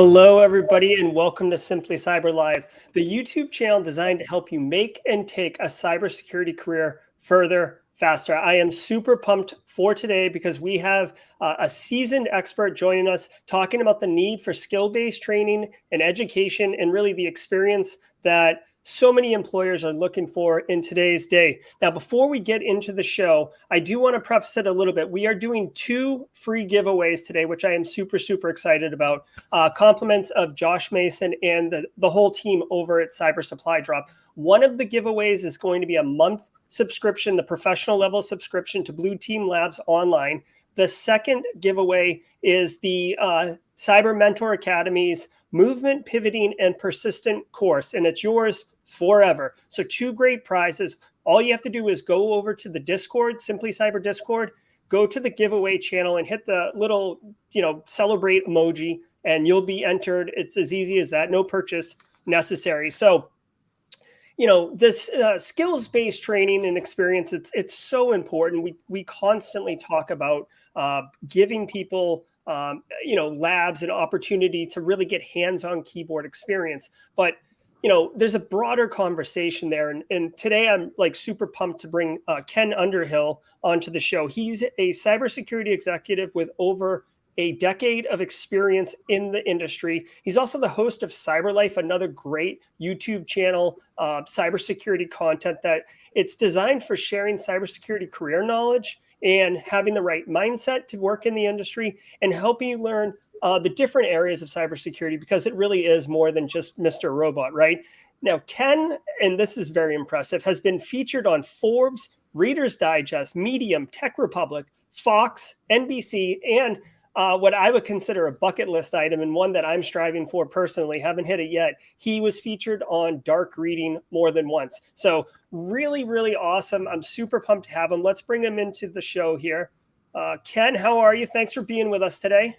Hello, everybody, and welcome to SimplyCyber Live, the YouTube channel designed to help you make and take a cybersecurity career further, faster. I am super pumped for today because we have a seasoned expert joining us talking about the need for skill-based training and education and really the experience that so many employers are looking for in today's day. Now, before we get into the show, I do want to preface it a little bit. We are doing 2 free giveaways today, which I am super excited about. Compliments of Josh Mason and the whole team over at Cyber Supply Drop. One of the giveaways is going to be a month subscription, the professional level subscription to Blue Team Labs online. The second giveaway is the Cyber Mentor Academy's Movement, Pivoting, and Persistent course, and it's yours forever. So 2 great prizes. All you have to do is go over to the Discord, SimplyCyber Discord, go to the giveaway channel and hit the little, celebrate emoji, and you'll be entered. It's as easy as that. No purchase necessary. So, this skills-based training and experience, it's so important. We constantly talk about giving people labs and opportunity to really get hands-on keyboard experience. But, there's a broader conversation there. And today I'm super pumped to bring Ken Underhill onto the show. He's a cybersecurity executive with over a decade of experience in the industry. He's also the host of Cyber Life, another great YouTube channel, cybersecurity content that it's designed for sharing cybersecurity career knowledge and having the right mindset to work in the industry and helping you learn the different areas of cybersecurity, because it really is more than just Mr. Robot, right? Now, Ken, and this is very impressive, has been featured on Forbes, Reader's Digest, Medium, Tech Republic, Fox, NBC, and what I would consider a bucket list item and one that I'm striving for personally, haven't hit it yet. He was featured on Dark Reading more than once. So really awesome. I'm super pumped to have him. Let's bring him into the show here. Ken, how are you? Thanks for being with us today.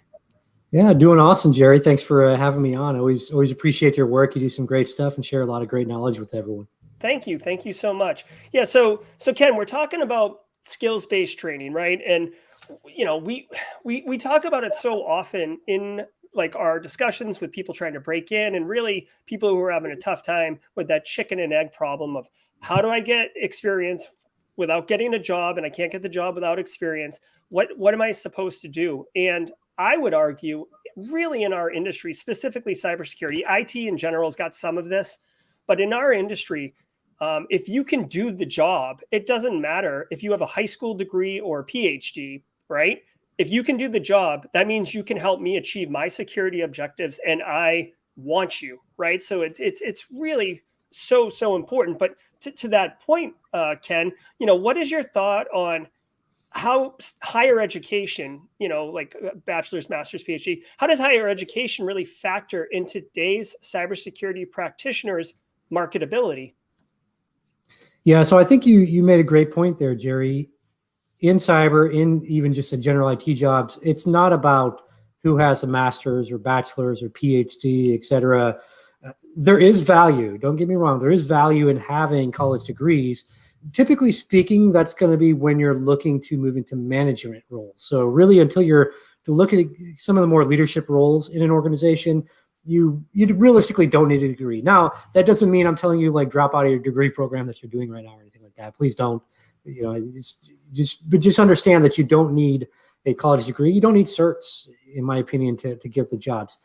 Yeah, doing awesome, Jerry. Thanks for having me on. Always appreciate your work. You do some great stuff and share a lot of great knowledge with everyone. Thank you so much. Yeah, so Ken, we're talking about skills-based training, right? And we talk about it so often in our discussions with people trying to break in, and really people who are having a tough time with that chicken and egg problem of how do I get experience without getting a job, and I can't get the job without experience. What am I supposed to do? And I would argue really in our industry, specifically cybersecurity, IT in general has got some of this, but in our industry, if you can do the job, it doesn't matter if you have a high school degree or a PhD, right? If you can do the job, that means you can help me achieve my security objectives, and I want you, right? So it's really so important. But to that point, Ken, what is your thought on how higher education, like bachelor's, master's, PhD, how does higher education really factor into today's cybersecurity practitioners' marketability? Yeah, so I think you made a great point there, Jerry. In cyber, in even just in general IT jobs, it's not about who has a master's or bachelor's or PhD, et cetera. There is value. Don't get me wrong. There is value in having college degrees. Typically speaking, that's going to be when you're looking to move into management roles. So really, until you're to look at some of the more leadership roles in an organization, you realistically don't need a degree. Now, that doesn't mean I'm telling you drop out of your degree program that you're doing right now or anything like that. Please don't. Just understand that you don't need a college degree. You don't need certs, in my opinion, to get the jobs.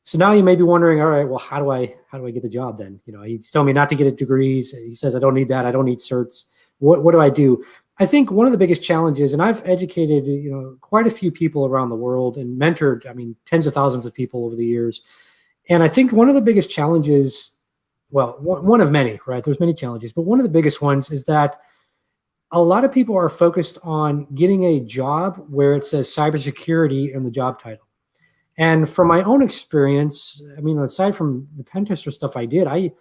So now you may be wondering, all right, well, how do I get the job then? He's telling me not to get degrees. He says I don't need that. I don't need certs. What do I do? I think one of the biggest challenges, and I've educated quite a few people around the world and mentored, tens of thousands of people over the years. And I think one of the biggest challenges, well, one of many, right? There's many challenges, but one of the biggest ones is that a lot of people are focused on getting a job where it says cybersecurity in the job title. And from my own experience, aside from the pen tester stuff I did, I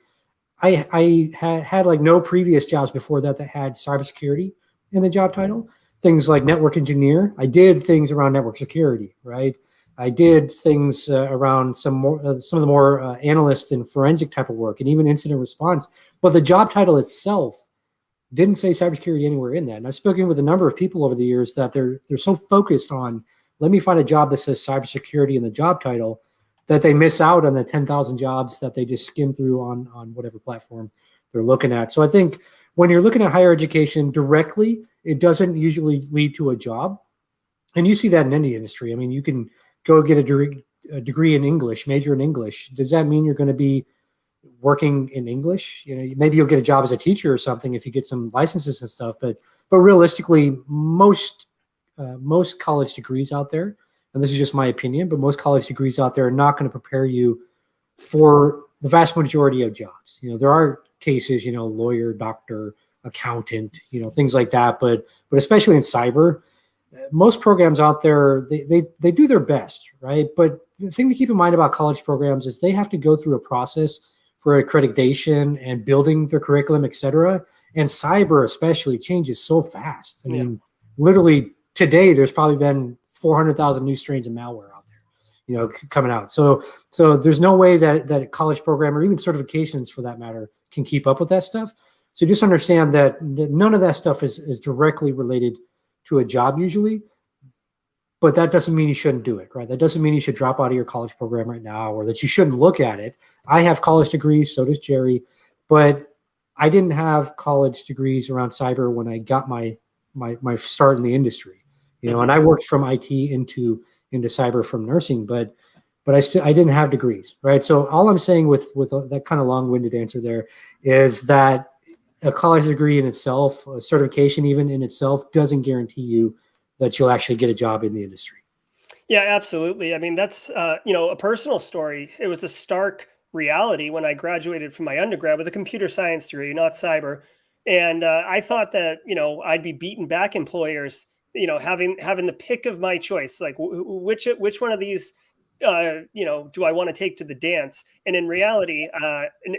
had no previous jobs before that had cybersecurity in the job title. Things like network engineer. I did things around network security, right? I did things around some of the more analyst and forensic type of work, and even incident response. But the job title itself didn't say cybersecurity anywhere in that. And I've spoken with a number of people over the years that they're so focused on, let me find a job that says cybersecurity in the job title, that they miss out on the 10,000 jobs that they just skim through on whatever platform they're looking at. So I think when you're looking at higher education directly, it doesn't usually lead to a job. And you see that in any industry. I mean, you can go get a degree in English, major in English. Does that mean you're going to be working in English? You know, maybe you'll get a job as a teacher or something if you get some licenses and stuff. But realistically, most college degrees out there, and this is just my opinion, but most college degrees out there are not going to prepare you for the vast majority of jobs. You know, there are cases, you know, lawyer, doctor, accountant, you know, things like that. But especially in cyber, most programs out there, they do their best, right? But the thing to keep in mind about college programs is they have to go through a process for accreditation and building their curriculum, et cetera. And cyber especially changes so fast. I mean, literally today, there's probably been 400,000 new strains of malware out there, you know, coming out. So there's no way that a college program or even certifications for that matter can keep up with that stuff. So just understand that none of that stuff is directly related to a job usually, but that doesn't mean you shouldn't do it, right? That doesn't mean you should drop out of your college program right now or that you shouldn't look at it. I have college degrees, so does Jerry, but I didn't have college degrees around cyber when I got my start in the industry, you know, and I worked from IT into cyber from nursing, but I didn't have degrees, right? So all I'm saying with that kind of long-winded answer there is that a college degree in itself, a certification even in itself, doesn't guarantee you that you'll actually get a job in the industry. Yeah, absolutely. I mean, that's, you know, a personal story. It was a stark reality when I graduated from my undergrad with a computer science degree, not cyber. And I thought that, you know, I'd be beating back employers, you know, having the pick of my choice, like which one of these, you know, do I want to take to the dance? And in reality,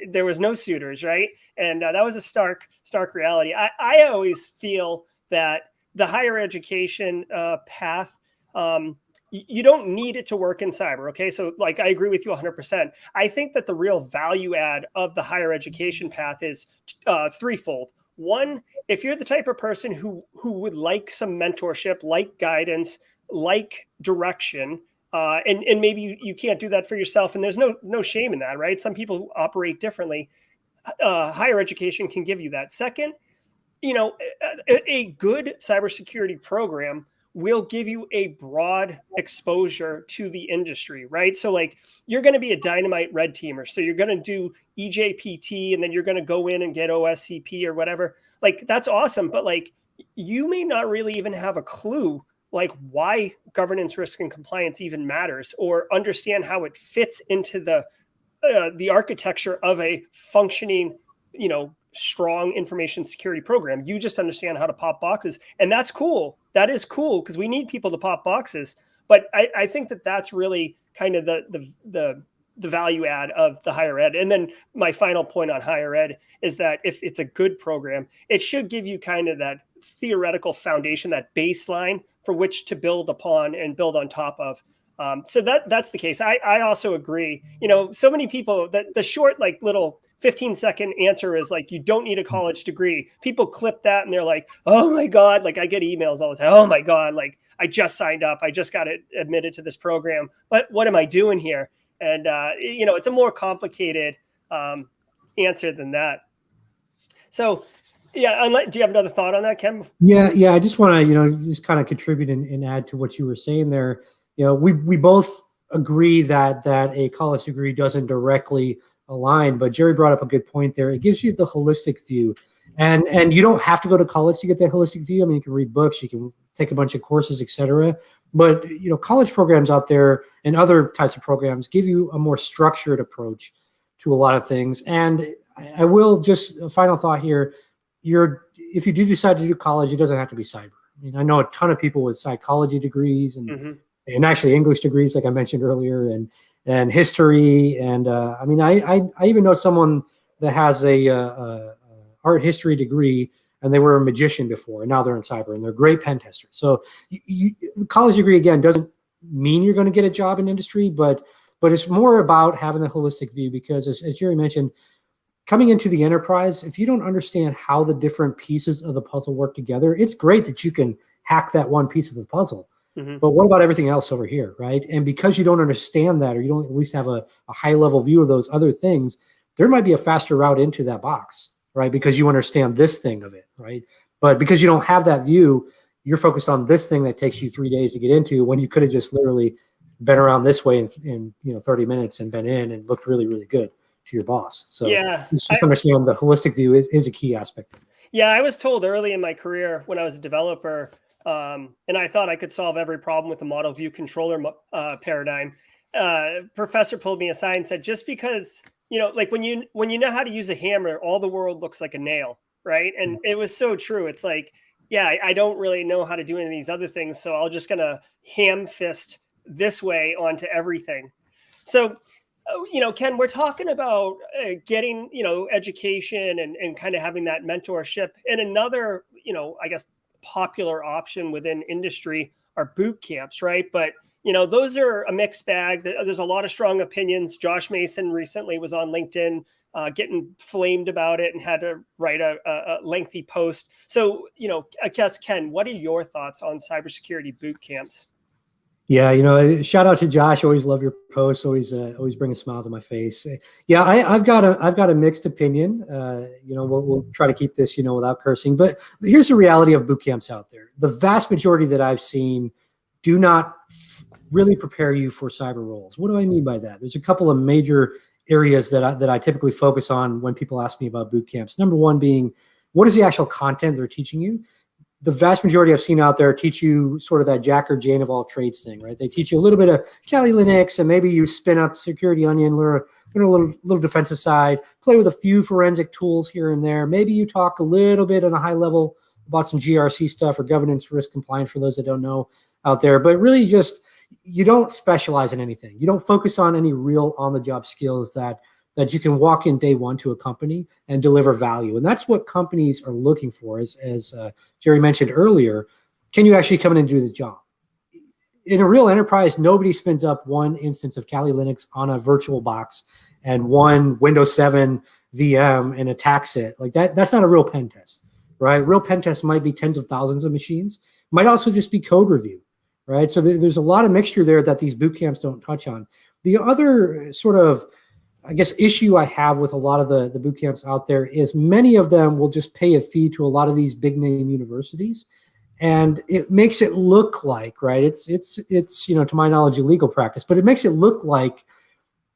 there was no suitors, right? And that was a stark reality. I always feel that the higher education path, you don't need it to work in cyber. Okay. So like, I agree with you 100%. I think that the real value add of the higher education path is threefold. One, if you're the type of person who would like some mentorship, like guidance, like direction, and maybe you can't do that for yourself, and there's no shame in that, right? Some people operate differently. Higher education can give you that. Second, you know, a good cybersecurity program will give you a broad exposure to the industry, right? So like you're going to be a dynamite red teamer. So you're going to do EJPT and then you're going to go in and get OSCP or whatever. Like that's awesome. But like you may not really even have a clue like why governance, risk, and compliance even matters, or understand how it fits into the architecture of a functioning, you know, strong information security program. You just understand how to pop boxes, and that's cool. That is cool because we need people to pop boxes. But I think that that's really kind of the value add of the higher ed. And then my final point on higher ed is that if it's a good program, it should give you kind of that theoretical foundation, that baseline for which to build upon and build on top of. So that's the case. I also agree. You know, so many people that the short, like little 15-second answer is like, you don't need a college degree. People clip that and they're like, oh my God, like I get emails all the time. Oh my God, like I just signed up. I just got admitted to this program. But what am I doing here? And, you know, it's a more complicated answer than that. So, yeah, do you have another thought on that, Ken? Yeah. I just want to, you know, just kind of contribute and add to what you were saying there. You know, we both agree that a college degree doesn't directly align, but Jerry brought up a good point there. It gives you the holistic view, and you don't have to go to college to get that holistic view. I mean, you can read books, you can take a bunch of courses, etc. But you know, college programs out there and other types of programs give you a more structured approach to a lot of things. And I will just a final thought here. If you do decide to do college, it doesn't have to be cyber. I mean, I know a ton of people with psychology degrees and actually English degrees, like I mentioned earlier, and history. And I mean, I even know someone that has a art history degree, and they were a magician before, and now they're in cyber, and they're great pen testers. So the college degree, again, doesn't mean you're going to get a job in industry, but it's more about having a holistic view, because as Jerry mentioned, coming into the enterprise, if you don't understand how the different pieces of the puzzle work together, it's great that you can hack that one piece of the puzzle. Hmm. But what about everything else over here, right? And because you don't understand that, or you don't at least have a high level view of those other things, there might be a faster route into that box, right? Because you understand this thing of it, right? But because you don't have that view, you're focused on this thing that takes you 3 days to get into, when you could have just literally been around this way in 30 minutes and been in and looked really, really good to your boss. So Yeah. just understand the holistic view is a key aspect. Yeah, I was told early in my career when I was a developer, and I thought I could solve every problem with the model view controller paradigm. Professor pulled me aside and said, just because, like when you know how to use a hammer, all the world looks like a nail, right? And it was so true. It's like, yeah, I don't really know how to do any of these other things, so I'll just gonna ham fist this way onto everything. So Ken, we're talking about getting, education and kind of having that mentorship. And another, I guess, popular option within industry are boot camps, right? But, those are a mixed bag. There's a lot of strong opinions. Josh Mason recently was on LinkedIn getting flamed about it and had to write a lengthy post. So, I guess, Ken, what are your thoughts on cybersecurity boot camps? Yeah, shout out to Josh. Always love your posts. Always bring a smile to my face. Yeah, I've got a mixed opinion. We'll try to keep this, without cursing. But here's the reality of boot camps out there. The vast majority that I've seen do not really prepare you for cyber roles. What do I mean by that? There's a couple of major areas that I typically focus on when people ask me about boot camps. Number one being, what is the actual content they're teaching you? The vast majority I've seen out there teach you sort of that Jack or Jane of all trades thing, right? They teach you a little bit of Kali Linux, and maybe you spin up Security Onion, learn a little defensive side, play with a few forensic tools here and there. Maybe you talk a little bit on a high level about some GRC stuff or governance risk compliance for those that don't know out there. But really just, you don't specialize in anything. You don't focus on any real on-the-job skills that you can walk in day one to a company and deliver value. And that's what companies are looking for. As Jerry mentioned earlier, can you actually come in and do the job? In a real enterprise, nobody spins up one instance of Kali Linux on a virtual box and one Windows 7 VM and attacks it. Like that's not a real pen test, right? Real pen test might be tens of thousands of machines, might also just be code review, right? So there's a lot of mixture there that these boot camps don't touch on. The other sort of, I guess, issue I have with a lot of the boot camps out there is many of them will just pay a fee to a lot of these big name universities, and it makes it look like, right? It's to my knowledge, illegal practice, but it makes it look like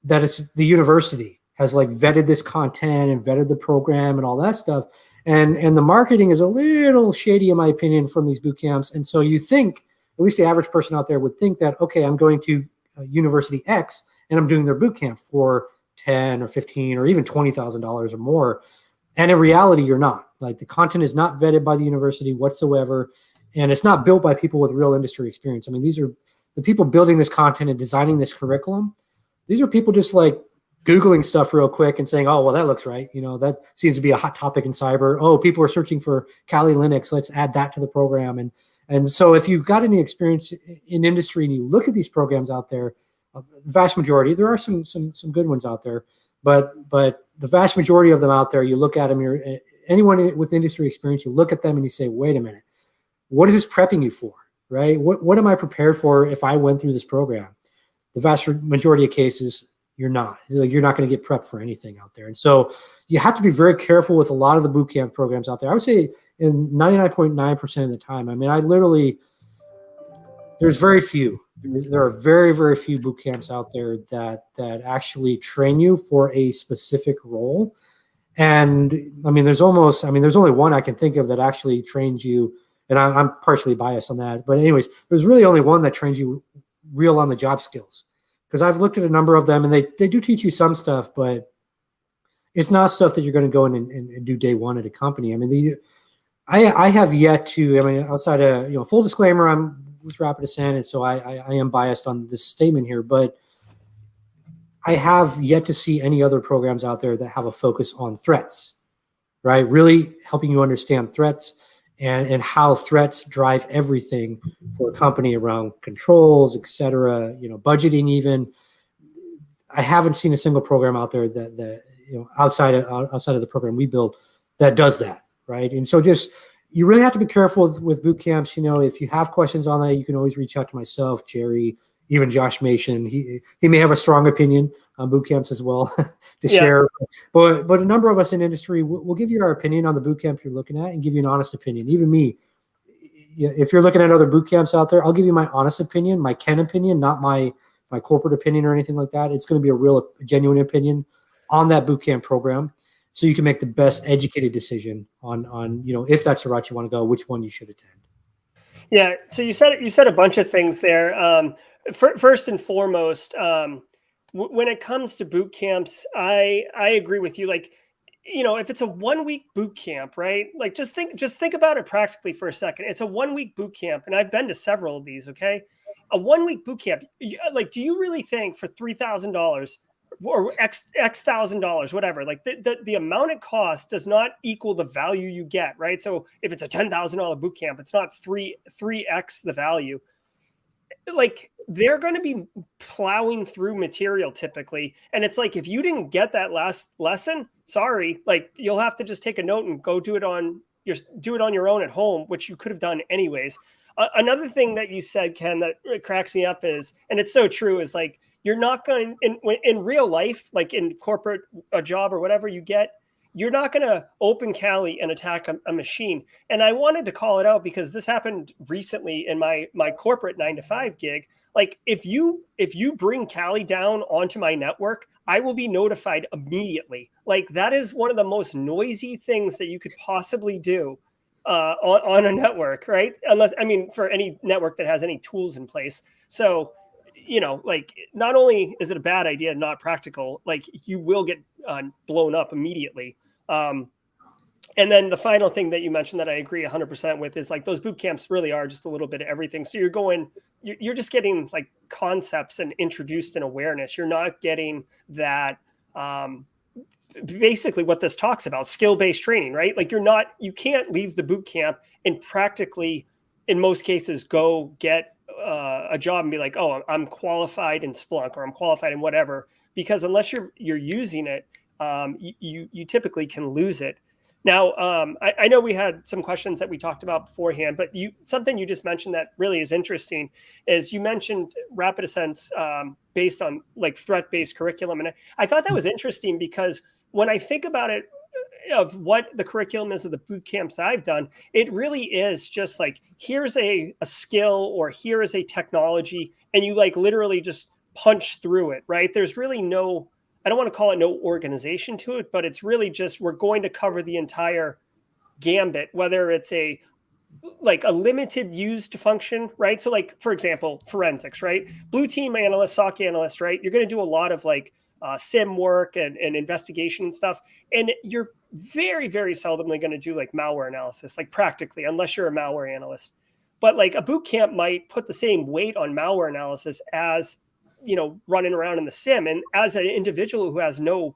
that it's the university has like vetted this content and vetted the program and all that stuff, and the marketing is a little shady in my opinion from these boot camps. And so you think, at least the average person out there would think that, okay, I'm going to University X and I'm doing their boot camp for $10 or $15 or even $20,000 or more. And in reality, you're not. Like, the content is not vetted by the university whatsoever. And it's not built by people with real industry experience. I mean, these are the people building this content and designing this curriculum. These are people just like Googling stuff real quick and saying, oh, well, that looks right. That seems to be a hot topic in cyber. Oh, people are searching for Kali Linux. Let's add that to the program. And so if you've got any experience in industry and you look at these programs out there, the vast majority, there are some good ones out there, but the vast majority of them out there, you look at them, anyone with industry experience, you look at them and you say, wait a minute, what is this prepping you for, right? What am I prepared for if I went through this program? The vast majority of cases, you're not. You're not going to get prepped for anything out there. And so you have to be very careful with a lot of the boot camp programs out there. I would say in 99.9% of the time, I mean, there's very few. There are very, very few boot camps out there that actually train you for a specific role. And I mean, there's only one I can think of that actually trains you, and I'm partially biased on that. But anyways, there's really only one that trains you real on the job skills. Because I've looked at a number of them, and they do teach you some stuff, but it's not stuff that you're going to go in and do day one at a company. I mean, I have yet to, I mean, outside of, full disclaimer, I'm with Rapid7, and so I am biased on this statement here, but I have yet to see any other programs out there that have a focus on threats, right? Really helping you understand threats and how threats drive everything for a company around controls, et cetera, budgeting even. I haven't seen a single program out there that outside of the program we build that does that, right? And so just, you really have to be careful with boot camps. If you have questions on that, you can always reach out to myself, Jerry, even Josh Mason. He may have a strong opinion on boot camps as well to share. But a number of us in industry, we'll give you our opinion on the boot camp you're looking at and give you an honest opinion. Even me, if you're looking at other boot camps out there, I'll give you my honest opinion, my Ken opinion, not my corporate opinion or anything like that. It's going to be a real genuine opinion on that boot camp program, so you can make the best educated decision on if that's the route you want to go, which one you should attend. Yeah. So you said a bunch of things there. First and foremost, when it comes to boot camps, I agree with you. Like, if it's a 1 week boot camp, right? Like just think about it practically for a second. It's a 1 week boot camp, and I've been to several of these. Okay. A 1 week boot camp. Like, do you really think for $3,000 or X thousand dollars, whatever, like the amount it costs does not equal the value you get, right? So if it's a $10,000 boot camp, it's not 3x the value. Like, they're going to be plowing through material typically. And it's like, if you didn't get that last lesson, sorry, like you'll have to just take a note and go do it on your own at home, which you could have done anyways. Another thing that you said, Ken, that cracks me up is, and it's so true, is like, you're not going in real life, like in corporate, a job or whatever you get, you're not going to open Kali and attack a machine. And I wanted to call it out because this happened recently in my corporate 9-to-5 gig. Like, if you bring Kali down onto my network, I will be notified immediately. Like, that is one of the most noisy things that you could possibly do on a network, right? For any network that has any tools in place. So, like, not only is it a bad idea, not practical, like you will get blown up immediately. And then the final thing that you mentioned that I agree 100% with is like, those boot camps really are just a little bit of everything. So you're just getting like concepts and introduced in awareness. You're not getting that, basically what this talks about, skill-based training, right? Like, you can't leave the boot camp and practically, in most cases, go get a job and be like, oh, I'm qualified in Splunk or I'm qualified in whatever, because unless you're using it, you typically can lose it. Now, I know we had some questions that we talked about beforehand, but something you just mentioned that really is interesting is you mentioned Rapid Ascents based on like threat-based curriculum. And I thought that was interesting because when I think about it, of what the curriculum is of the boot camps that I've done, it really is just like, here's a skill or here is a technology, and you like literally just punch through it, right? There's really no, I don't want to call it no organization to it, but it's really just, we're going to cover the entire gambit, whether it's a limited used function, right? So like, for example, forensics, right? Blue team analyst, SOC analyst, right? You're going to do a lot of like SIM work and investigation and stuff. And you're very, very seldomly going to do like malware analysis, like practically, unless you're a malware analyst. But like a boot camp might put the same weight on malware analysis as, running around in the SIM. And as an individual who has no,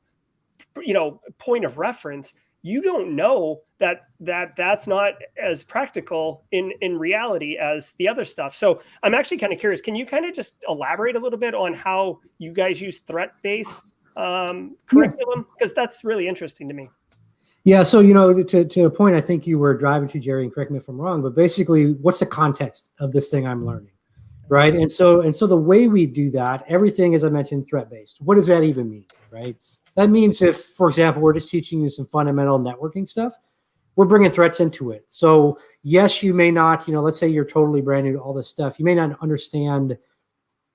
point of reference, you don't know that's not as practical in reality as the other stuff. So I'm actually kind of curious. Can you kind of just elaborate a little bit on how you guys use threat-based curriculum? Because that's really interesting to me. Yeah. So, to a point, I think you were driving to, Jerry, and correct me if I'm wrong, but basically, what's the context of this thing I'm learning, right? And so the way we do that, everything, as I mentioned, threat-based. What does that even mean, right? That means if, for example, we're just teaching you some fundamental networking stuff, we're bringing threats into it. So yes, you may not, let's say you're totally brand new to all this stuff. You may not understand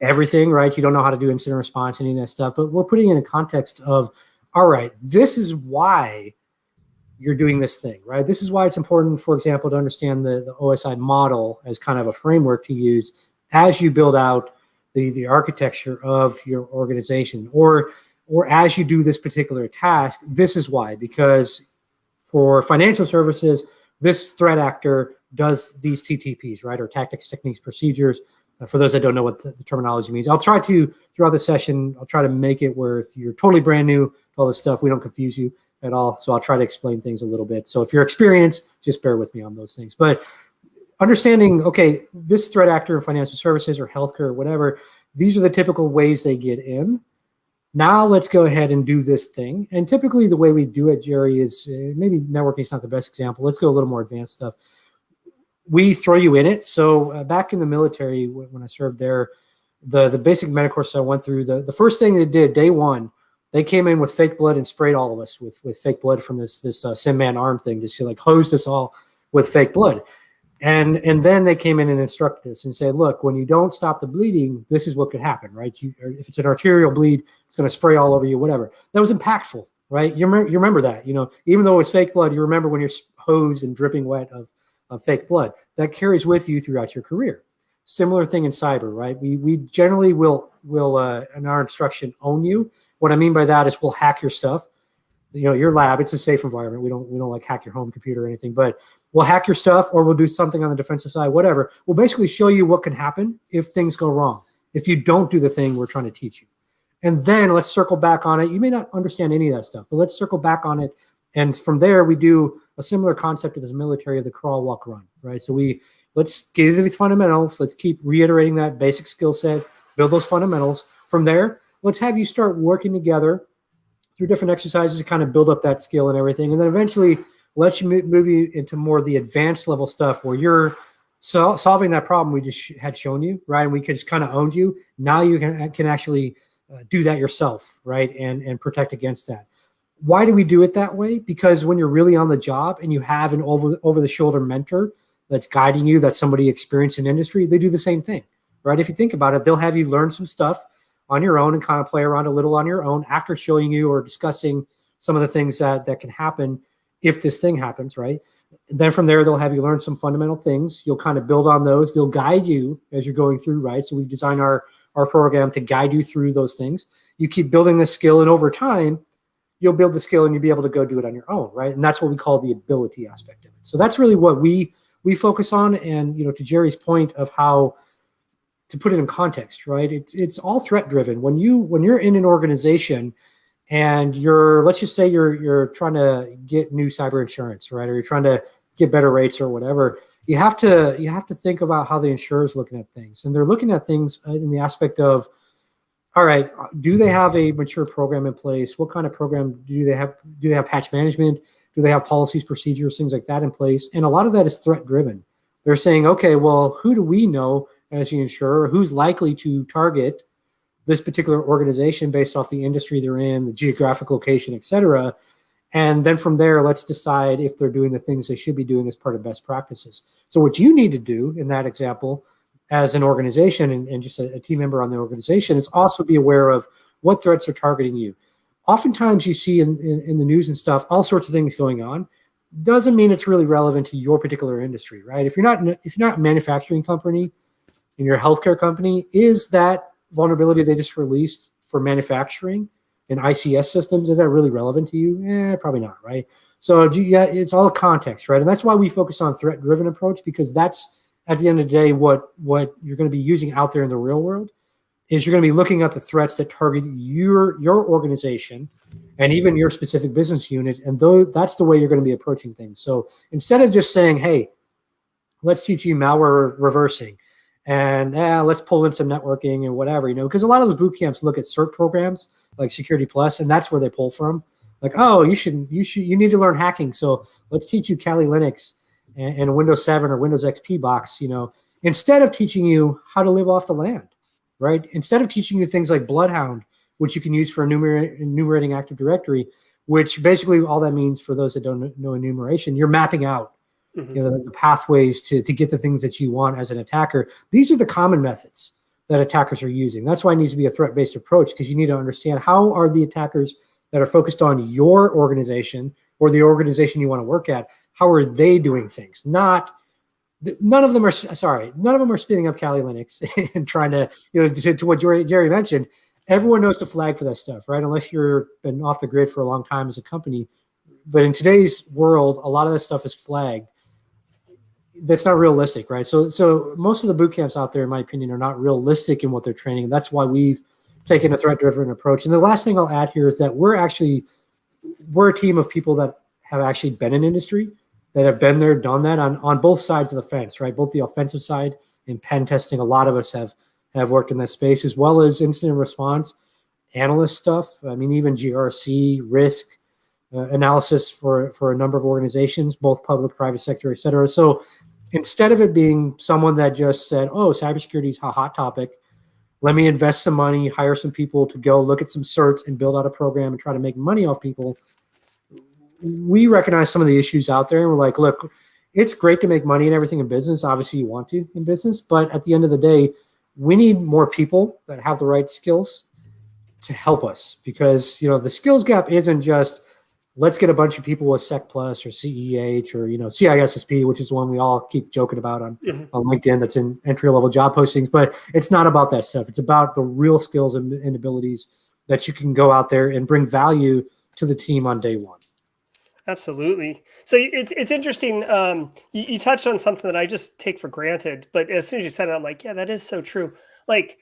everything, right? You don't know how to do incident response, any of that stuff, but we're putting in a context of, all right, this is why you're doing this thing, right? This is why it's important, for example, to understand the OSI model as kind of a framework to use as you build out the architecture of your organization, or as you do this particular task. This is why, because for financial services, this threat actor does these TTPs, right? Or tactics, techniques, procedures. For those that don't know what the terminology means, I'll try to, throughout the session, I'll try to make it where if you're totally brand new to all this stuff, we don't confuse you at all. So I'll try to explain things a little bit. So if you're experienced, just bear with me on those things. But understanding, okay, this threat actor in financial services or healthcare or whatever, these are the typical ways they get in. Now let's go ahead and do this thing. And typically the way we do it, Jerry, is maybe networking is not the best example. Let's go a little more advanced stuff. we throw you in it. So back in the military, when I served there, the basic medical course I went through, the first thing they did day one, they came in with fake blood and sprayed all of us with fake blood from this SimMan arm thing, just to like hosed us all with fake blood. And then they came in and instructed us and said, look, when you don't stop the bleeding, this is what could happen, right? If it's an arterial bleed, it's going to spray all over you, whatever. That was impactful, right? You remember that, even though it was fake blood, you remember when you're hosed and dripping wet of fake blood. That carries with you throughout your career. Similar thing in cyber, right? We generally will in our instruction own you. What I mean by that is we'll hack your stuff. Your lab, it's a safe environment. We don't like hack your home computer or anything, but we'll hack your stuff, or we'll do something on the defensive side, whatever. We'll basically show you what can happen if things go wrong, if you don't do the thing we're trying to teach you. And then let's circle back on it. You may not understand any of that stuff, but let's circle back on it. And from there, we do a similar concept as the military of the crawl, walk, run, right? So let's give you these fundamentals. Let's keep reiterating that basic skill set, build those fundamentals. From there, let's have you start working together through different exercises to kind of build up that skill and everything. And then eventually let you move you into more of the advanced level stuff where you're solving that problem we just had shown you, right? And we could just kind of owned you. Now you can actually do that yourself, right? And protect against that. Why do we do it that way? Because when you're really on the job and you have an over-the-shoulder mentor that's guiding you, that's somebody experienced in industry, they do the same thing, right? If you think about it, they'll have you learn some stuff on your own and kind of play around a little on your own after showing you or discussing some of the things that can happen if this thing happens, right? Then from there, they'll have you learn some fundamental things. You'll kind of build on those. They'll guide you as you're going through, right? So we've designed our program to guide you through those things. You keep building this skill, and over time, you'll build the skill and you'll be able to go do it on your own, right? And that's what we call the ability aspect of it. So that's really what we focus on. And, to Jerry's point of how to put it in context, right? It's all threat driven. When you're in an organization and let's just say you're trying to get new cyber insurance, right? Or you're trying to get better rates or whatever, you have to think about how the insurer is looking at things. And they're looking at things in the aspect of, all right, do they have a mature program in place? What kind of program do they have? Do they have patch management? Do they have policies, procedures, things like that in place? And a lot of that is threat driven. They're saying, okay, well, who do we know as the insurer who's likely to target this particular organization based off the industry they're in, the geographic location, et cetera. And then from there, let's decide if they're doing the things they should be doing as part of best practices. So what you need to do in that example as an organization and just a team member on the organization is also be aware of what threats are targeting you. Oftentimes you see in the news and stuff, all sorts of things going on. Doesn't mean it's really relevant to your particular industry, right? If you're not a manufacturing company and you're a healthcare company, is that vulnerability they just released for manufacturing and ICS systems, is that really relevant to you? Probably not, right? So yeah, it's all context, right? And that's why we focus on threat-driven approach, because that's at the end of the day what you're going to be using out there in the real world is you're going to be looking at the threats that target your organization and even your specific business unit, and that's the way you're going to be approaching things. So instead of just saying, hey, let's teach you malware reversing, and let's pull in some networking and whatever, because a lot of those boot camps look at cert programs like Security Plus, and that's where they pull from. Like, oh, you need to learn hacking, so let's teach you Kali Linux and a Windows 7 or Windows XP box, instead of teaching you how to live off the land, right? Instead of teaching you things like Bloodhound, which you can use for enumerating Active Directory, which basically all that means for those that don't know enumeration, you're mapping out the pathways to get the things that you want as an attacker. These are the common methods that attackers are using. That's why it needs to be a threat-based approach, because you need to understand how are the attackers that are focused on your organization or the organization you want to work at, how are they doing things? None of them are spinning up Kali Linux and trying to, to what Jerry mentioned, everyone knows to flag for that stuff, right? Unless you've been off the grid for a long time as a company. But in today's world, a lot of this stuff is flagged. That's not realistic, right? So most of the boot camps out there, in my opinion, are not realistic in what they're training. And that's why we've taken a threat-driven approach. And the last thing I'll add here is that we're a team of people that have actually been in industry, that have been there, done that on both sides of the fence, right? Both the offensive side and pen testing. A lot of us have worked in that space, as well as incident response, analyst stuff. I mean, even GRC, risk analysis for a number of organizations, both public, private sector, et cetera. So instead of it being someone that just said, oh, cybersecurity is a hot topic, let me invest some money, hire some people to go look at some certs and build out a program and try to make money off people. We recognize some of the issues out there, and we're like, look, it's great to make money and everything in business. Obviously, you want to in business, but at the end of the day, we need more people that have the right skills to help us, because the skills gap isn't just let's get a bunch of people with Sec Plus or CEH or CISSP, which is the one we all keep joking about on LinkedIn that's in entry-level job postings. But it's not about that stuff. It's about the real skills and abilities that you can go out there and bring value to the team on day one. Absolutely. So it's interesting. You touched on something that I just take for granted, but as soon as you said it, I'm like, yeah, that is so true. Like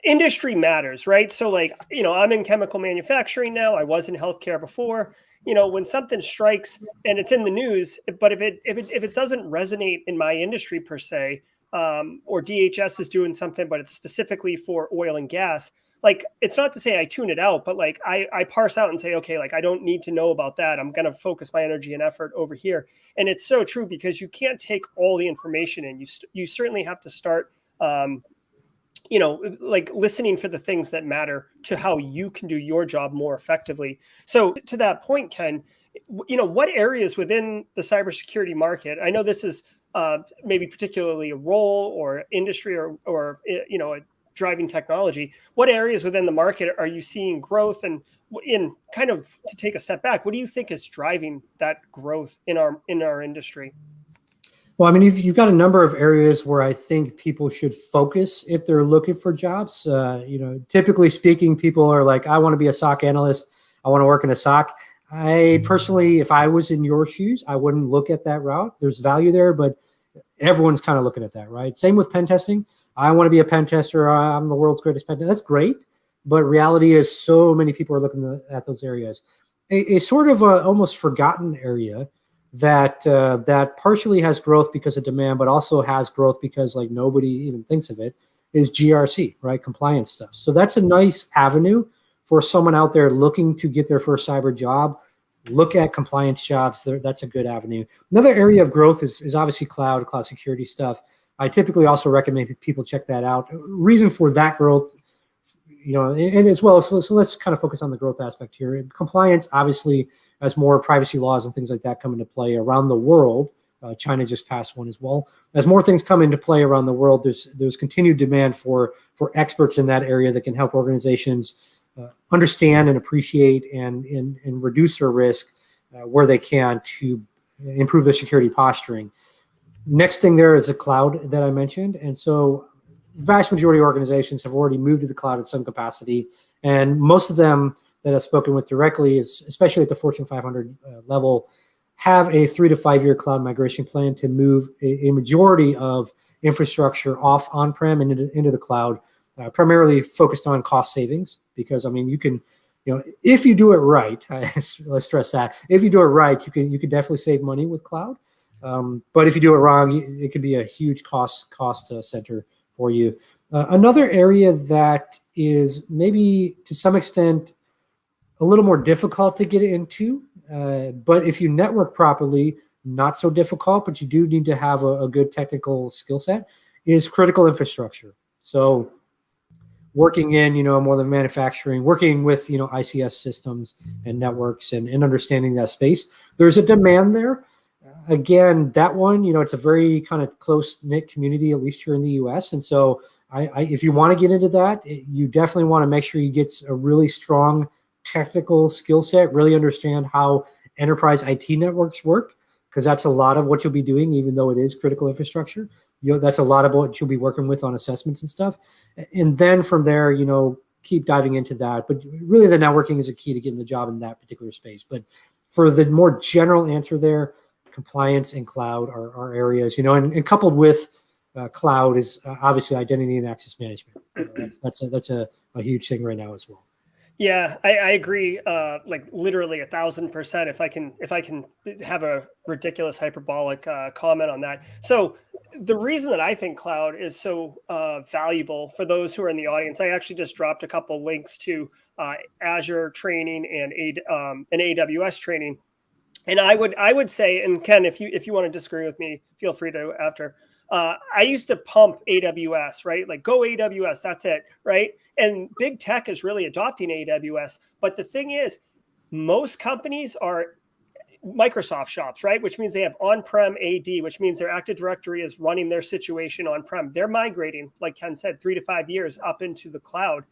industry matters, right? So like, I'm in chemical manufacturing now. I was in healthcare before. When something strikes and it's in the news, but if it doesn't resonate in my industry per se, or DHS is doing something, but it's specifically for oil and gas, like, it's not to say I tune it out, but like I parse out and say, okay, like I don't need to know about that. I'm going to focus my energy and effort over here. And it's so true, because you can't take all the information in. You certainly have to start, like listening for the things that matter to how you can do your job more effectively. So to that point, Ken, what areas within the cybersecurity market, I know this is maybe particularly a role or industry or a driving technology, what areas within the market are you seeing growth? And in kind of to take a step back, what do you think is driving that growth in our industry? Well, I mean, you've got a number of areas where I think people should focus if they're looking for jobs. Typically speaking, people are like, I want to be a SOC analyst. I want to work in a SOC. I personally, if I was in your shoes, I wouldn't look at that route. There's value there, but everyone's kind of looking at that, right? Same with pen testing. I want to be a pen tester. I'm the world's greatest pen tester. That's great. But reality is so many people are looking at those areas. A sort of almost forgotten area that partially has growth because of demand, but also has growth because like nobody even thinks of it, is GRC, right? Compliance stuff. So that's a nice avenue for someone out there looking to get their first cyber job. Look at compliance jobs. That's a good avenue. Another area of growth is obviously cloud security stuff. I typically also recommend people check that out. Reason for that growth, and as well, so let's kind of focus on the growth aspect here. Compliance, obviously, as more privacy laws and things like that come into play around the world, China just passed one as well. As more things come into play around the world, there's continued demand for experts in that area that can help organizations understand and appreciate and reduce their risk where they can to improve their security posturing. Next thing there is a cloud that I mentioned. And so vast majority of organizations have already moved to the cloud in some capacity. And most of them that I've spoken with directly, is especially at the Fortune 500 level, have a 3 to 5 year cloud migration plan to move a majority of infrastructure off on-prem and into the cloud, primarily focused on cost savings. Because I mean, you can, if you do it right, let's stress that, if you do it right, you can definitely save money with cloud. But if you do it wrong, it could be a huge cost center for you. Another area that is maybe to some extent a little more difficult to get into, but if you network properly, not so difficult, but you do need to have a good technical skill set, is critical infrastructure. So working in, more than manufacturing, working with, ICS systems and networks and understanding that space, there's a demand there. Again, that one, it's a very kind of close-knit community, at least here in the US. And so if you want to get into that, you definitely want to make sure you get a really strong technical skill set, really understand how enterprise IT networks work, because that's a lot of what you'll be doing, even though it is critical infrastructure. That's a lot of what you'll be working with on assessments and stuff. And then from there, keep diving into that. But really the networking is a key to getting the job in that particular space. But for the more general answer there, compliance and cloud are areas, and coupled with cloud is obviously identity and access management. That's a huge thing right now as well. Yeah, I agree. Like literally 1,000%. If I can have a ridiculous hyperbolic comment on that. So the reason that I think cloud is so valuable for those who are in the audience, I actually just dropped a couple links to Azure training and AWS training. And I would say, and Ken, if you want to disagree with me, feel free to after. I used to pump AWS, right? Like go AWS, that's it, right? And big tech is really adopting AWS. But the thing is, most companies are Microsoft shops, right? Which means they have on-prem AD, which means their Active Directory is running their situation on-prem. They're migrating, like Ken said, 3 to 5 years up into the cloud.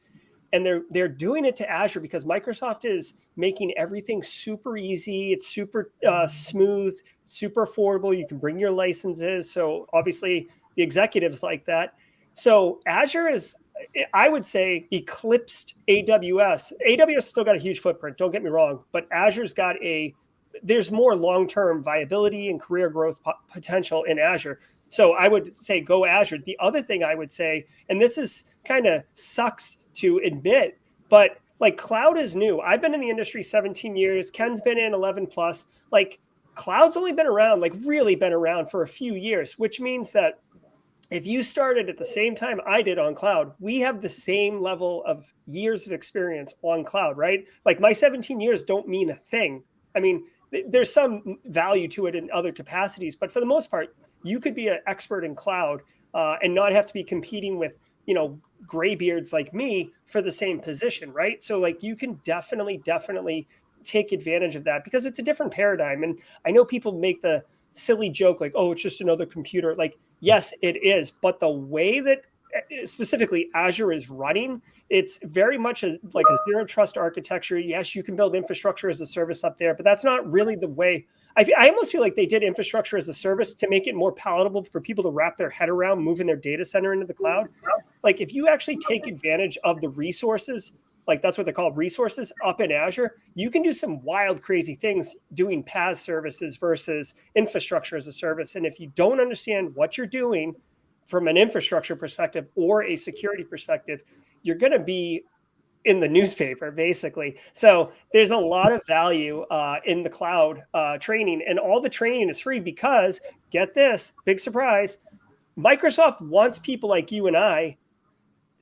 And they're doing it to Azure because Microsoft is making everything super easy. It's super smooth, super affordable. You can bring your licenses. So obviously the executives like that. So Azure is, I would say, eclipsed AWS. AWS still got a huge footprint, don't get me wrong, but Azure's got there's more long-term viability and career growth potential in Azure. So I would say go Azure. The other thing I would say, and this is kind of sucks to admit, but like cloud is new. I've been in the industry 17 years. Ken's been in 11 plus. Like cloud's only been around, like really been around for a few years, which means that if you started at the same time I did on cloud, we have the same level of years of experience on cloud, right? Like my 17 years don't mean a thing. I mean, there's some value to it in other capacities, but for the most part, you could be an expert in cloud and not have to be competing with, graybeards like me for the same position, right? So like you can definitely take advantage of that because it's a different paradigm. And I know people make the silly joke like, oh, it's just another computer. Like, yes, it is. But the way that specifically Azure is running, it's very much like a zero trust architecture. Yes, you can build infrastructure as a service up there, but that's not really the way. I almost feel like they did infrastructure as a service to make it more palatable for people to wrap their head around moving their data center into the cloud. Like if you actually take advantage of the resources, like that's what they're called, resources up in Azure, you can do some wild, crazy things doing PaaS services versus infrastructure as a service. And if you don't understand what you're doing from an infrastructure perspective or a security perspective, you're going to be in the newspaper, basically. So there's a lot of value in the cloud training, and all the training is free because, get this, big surprise, Microsoft wants people like you and I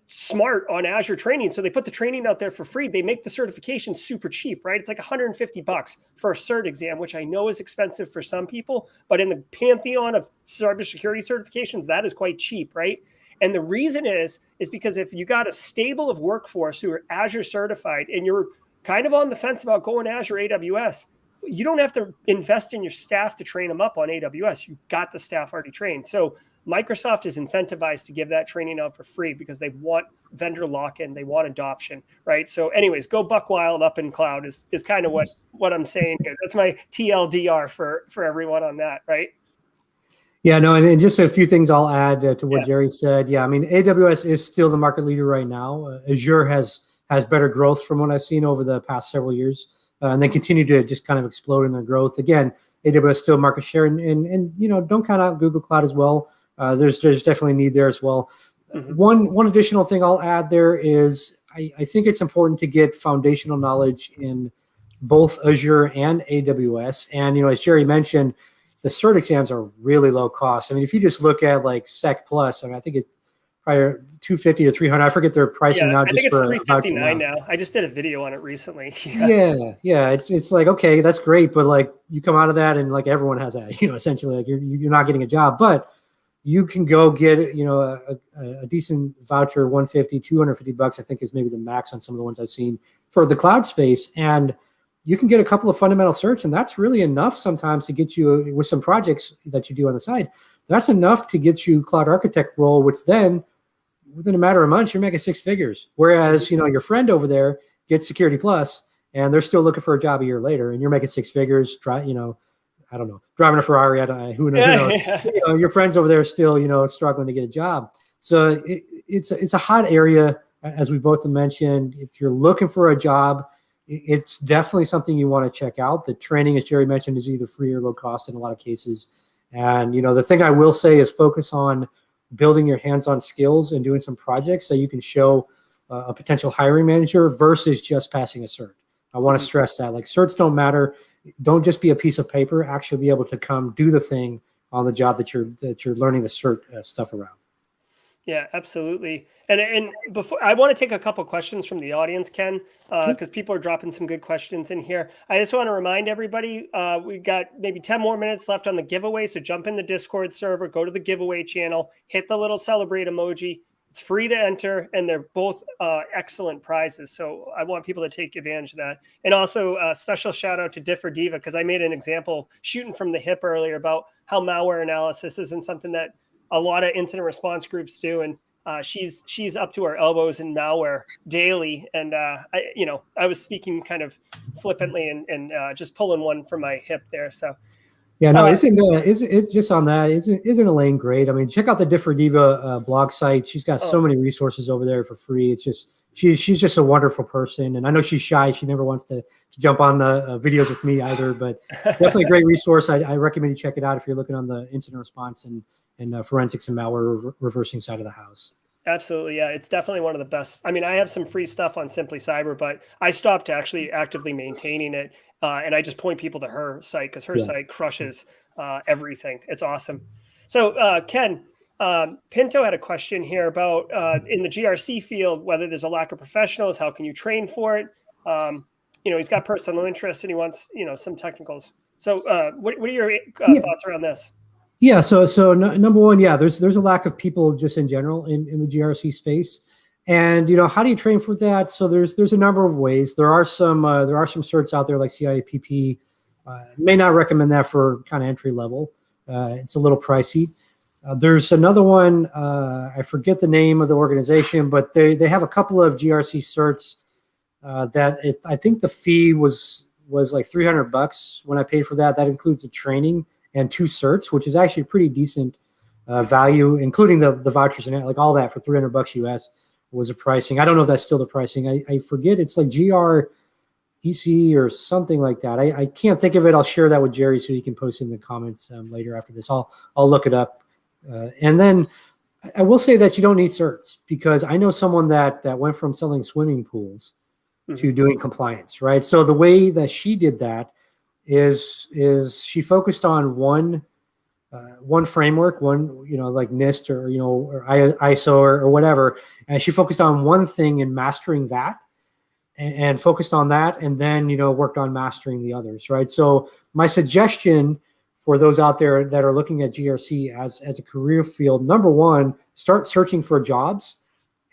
smart on Azure training. So they put the training out there for free. They make the certification super cheap, right? It's like $150 for a cert exam, which I know is expensive for some people, but in the pantheon of cybersecurity certifications, that is quite cheap, right? And the reason is because if you got a stable of workforce who are Azure certified and you're kind of on the fence about going Azure AWS, you don't have to invest in your staff to train them up on AWS. You've got the staff already trained. So Microsoft is incentivized to give that training out for free because they want vendor lock-in, they want adoption, right? So anyways, go buck wild up in cloud is kind of what I'm saying here. That's my TLDR for everyone on that, right? Yeah, no, and just a few things I'll add to what Jerry said. Yeah, I mean, AWS is still the market leader right now. Azure has better growth from what I've seen over the past several years, and they continue to just kind of explode in their growth. Again, AWS still market share, and don't count out Google Cloud as well. There's definitely a need there as well. Mm-hmm. One additional thing I'll add there is I think it's important to get foundational knowledge in both Azure and AWS. And as Jerry mentioned, the cert exams are really low cost. I mean, if you just look at like Sec Plus, I mean, I think it's probably $250 to $300. I forget their pricing now. I think it's $359 now. I just did a video on it recently. Yeah. It's like, okay, that's great, but like you come out of that and like everyone has that. Essentially, like you're not getting a job, but you can go get a decent voucher, $150, $250. I think is maybe the max on some of the ones I've seen for the cloud space, and you can get a couple of fundamental certs, and that's really enough sometimes to get you with some projects that you do on the side. That's enough to get you cloud architect role, which then within a matter of months, you're making 6 figures. Whereas, your friend over there gets Security Plus and they're still looking for a job a year later and you're making 6 figures, I don't know, driving a Ferrari. Who knows? Your friends over there are still, struggling to get a job. So it's a hot area, as we both mentioned. If you're looking for a job, it's definitely something you want to check out. The training, as Jerry mentioned, is either free or low cost in a lot of cases. And, the thing I will say is focus on building your hands-on skills and doing some projects so you can show a potential hiring manager versus just passing a cert. I want to stress that. Like, certs don't matter. Don't just be a piece of paper. Actually be able to come do the thing on the job that you're learning the cert stuff around. Yeah, absolutely. And before I want to take a couple questions from the audience, Ken, Sure. because people are dropping some good questions in here. I just want to remind everybody, we got maybe 10 more minutes left on the giveaway. So jump in the Discord server, go to the giveaway channel, hit the little celebrate emoji. It's free to enter, and they're both excellent prizes. So I want people to take advantage of that. And also a special shout out to Differ Diva, because I made an example shooting from the hip earlier about how malware analysis isn't something that a lot of incident response groups do, and she's up to her elbows in malware daily. And I was speaking kind of flippantly and just pulling one from my hip there. So Yeah, no, it's just on that. Isn't Elaine great? I mean, check out the Differ Diva blog site. She's got so many resources over there for free. It's just she's just a wonderful person, and I know she's shy. She never wants to jump on the videos with me either, but definitely a great resource. I recommend you check it out if you're looking on the incident response and forensics and malware reversing side of the house. Absolutely. Yeah. It's definitely one of the best. I mean, I have some free stuff on SimplyCyber, but I stopped actually actively maintaining it. And I just point people to her site because her site crushes everything. It's awesome. So Ken, Pinto had a question here about in the GRC field, whether there's a lack of professionals, how can you train for it? He's got personal interest and he wants, some technicals. So what are your thoughts around this? Yeah, so number one, yeah, there's a lack of people just in general in the GRC space, and how do you train for that? So there's a number of ways. There are some certs out there like CIAPP. May not recommend that for kind of entry level. It's a little pricey. There's another one. I forget the name of the organization, but they have a couple of GRC certs I think the fee was like $300 when I paid for that. That includes the training and 2 certs, which is actually pretty decent value, including the vouchers and like all that for $300 US was the pricing. I don't know if that's still the pricing. I forget. It's like GREC or something like that. I can't think of it. I'll share that with Jerry so he can post it in the comments later after this. I'll look it up. And then I will say that you don't need certs, because I know someone that went from selling swimming pools to doing compliance, right? So the way that she did that is she focused on one framework, like NIST or ISO or whatever, and she focused on one thing and mastering that, and focused on that, and then worked on mastering the others, right? So my suggestion for those out there that are looking at GRC as a career field, number one, start searching for jobs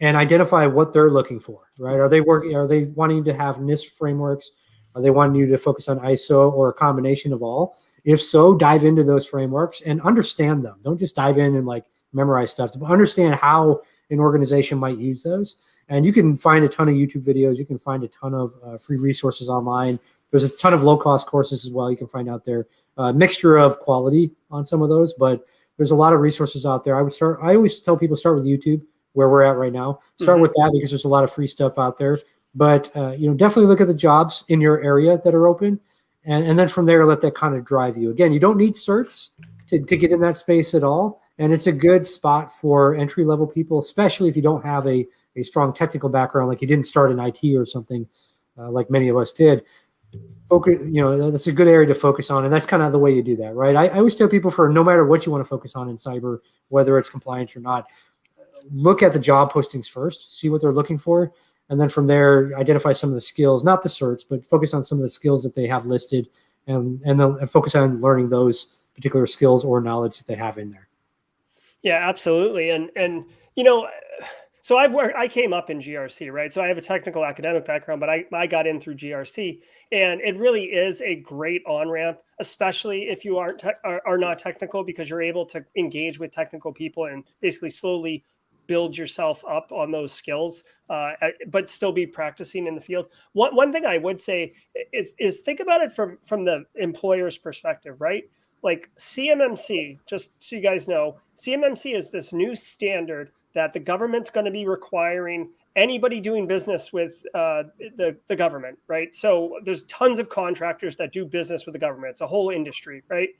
and identify what they're looking for, right? Are they wanting to have NIST frameworks? Are they wanting you to focus on ISO or a combination of all? If so, dive into those frameworks and understand them. Don't just dive in and like memorize stuff, but understand how an organization might use those. And you can find a ton of YouTube videos. You can find a ton of free resources online. There's a ton of low-cost courses as well you can find out there. Mixture of quality on some of those, but there's a lot of resources out there. I always tell people start with YouTube, where we're at right now. Start with that, because there's a lot of free stuff out there. But definitely look at the jobs in your area that are open, and then from there, let that kind of drive you. Again, you don't need certs to get in that space at all, and it's a good spot for entry-level people, especially if you don't have a strong technical background, like you didn't start in IT or something, like many of us did. Focus, that's a good area to focus on, and that's kind of the way you do that, right? I always tell people, for no matter what you want to focus on in cyber, whether it's compliance or not, look at the job postings first, see what they're looking for, and then from there, identify some of the skills, not the certs, but focus on some of the skills that they have listed, and then focus on learning those particular skills or knowledge that they have in there. Yeah, absolutely. And so I came up in GRC, right? So I have a technical academic background, but I got in through GRC, and it really is a great on-ramp, especially if you are not technical, because you're able to engage with technical people and basically slowly build yourself up on those skills, but still be practicing in the field. One thing I would say is think about it from the employer's perspective, right? Like CMMC, just so you guys know, CMMC is this new standard that the government's going to be requiring anybody doing business with the government, right? So there's tons of contractors that do business with the government. It's a whole industry, right?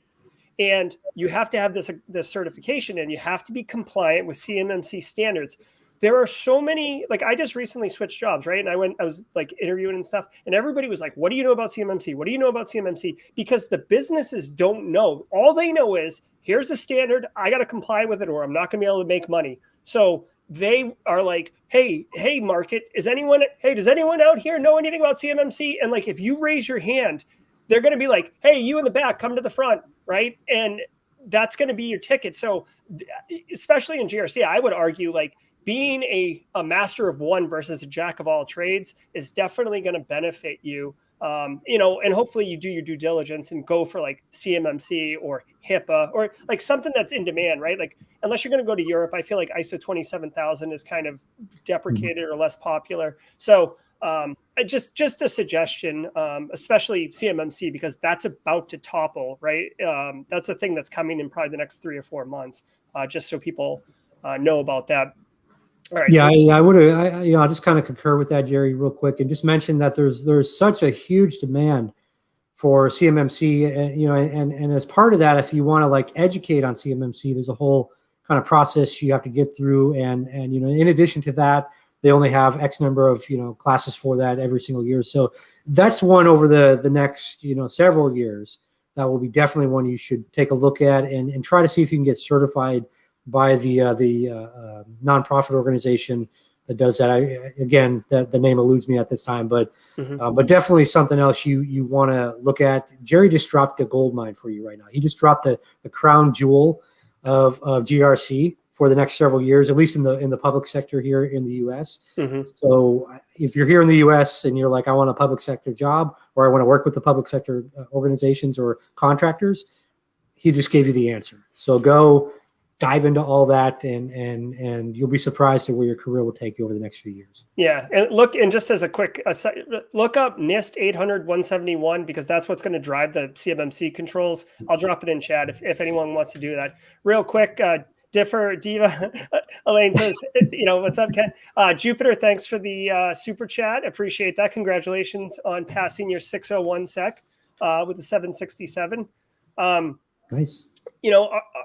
And you have to have this certification, and you have to be compliant with CMMC standards. There are so many, like I just recently switched jobs, right? And I was like interviewing and stuff, and everybody was like, what do you know about CMMC? What do you know about CMMC? Because the businesses don't know. All they know is, here's the standard, I got to comply with it, or I'm not going to be able to make money. So they are like, hey, market, does anyone out here know anything about CMMC? And like, if you raise your hand, they're going to be like, hey, you in the back, come to the front, right? And that's going to be your ticket. So especially in GRC, I would argue like being a master of one versus a jack of all trades is definitely going to benefit you. And hopefully you do your due diligence and go for like CMMC or HIPAA or like something that's in demand, right? Like, unless you're going to go to Europe, I feel like ISO 27000 is kind of deprecated or less popular. So just a suggestion, especially CMMC, because that's about to topple, right? That's a thing that's coming in probably the next 3 or 4 months, just so people know about that. All right, yeah, so I would. I'll just kind of concur with that, Jerry, real quick, and just mention that there's such a huge demand for CMMC, and as part of that, if you want to like educate on CMMC, there's a whole kind of process you have to get through, and in addition to that, they only have X number of classes for that every single year. So that's one over the next several years that will be definitely one you should take a look at and try to see if you can get certified by the nonprofit organization that does that. Again, the name eludes me at this time, but definitely something else you want to look at. Jerry just dropped a gold mine for you right now. He just dropped the crown jewel of GRC for the next several years, at least in the public sector here in the U.S. So if you're here in the U.S. and you're like, I want a public sector job, or I want to work with the public sector organizations or contractors, he just gave you the answer. So go dive into all that, and you'll be surprised at where your career will take you over the next few years. Yeah, and just as a quick look up NIST 800-171, because that's what's going to drive the CMMC controls. I'll drop it in chat if anyone wants to do that. Real quick, Diva Elaine says, what's up, Ken? Jupiter, thanks for the super chat. Appreciate that. Congratulations on passing your 601 sec with the 767. Nice.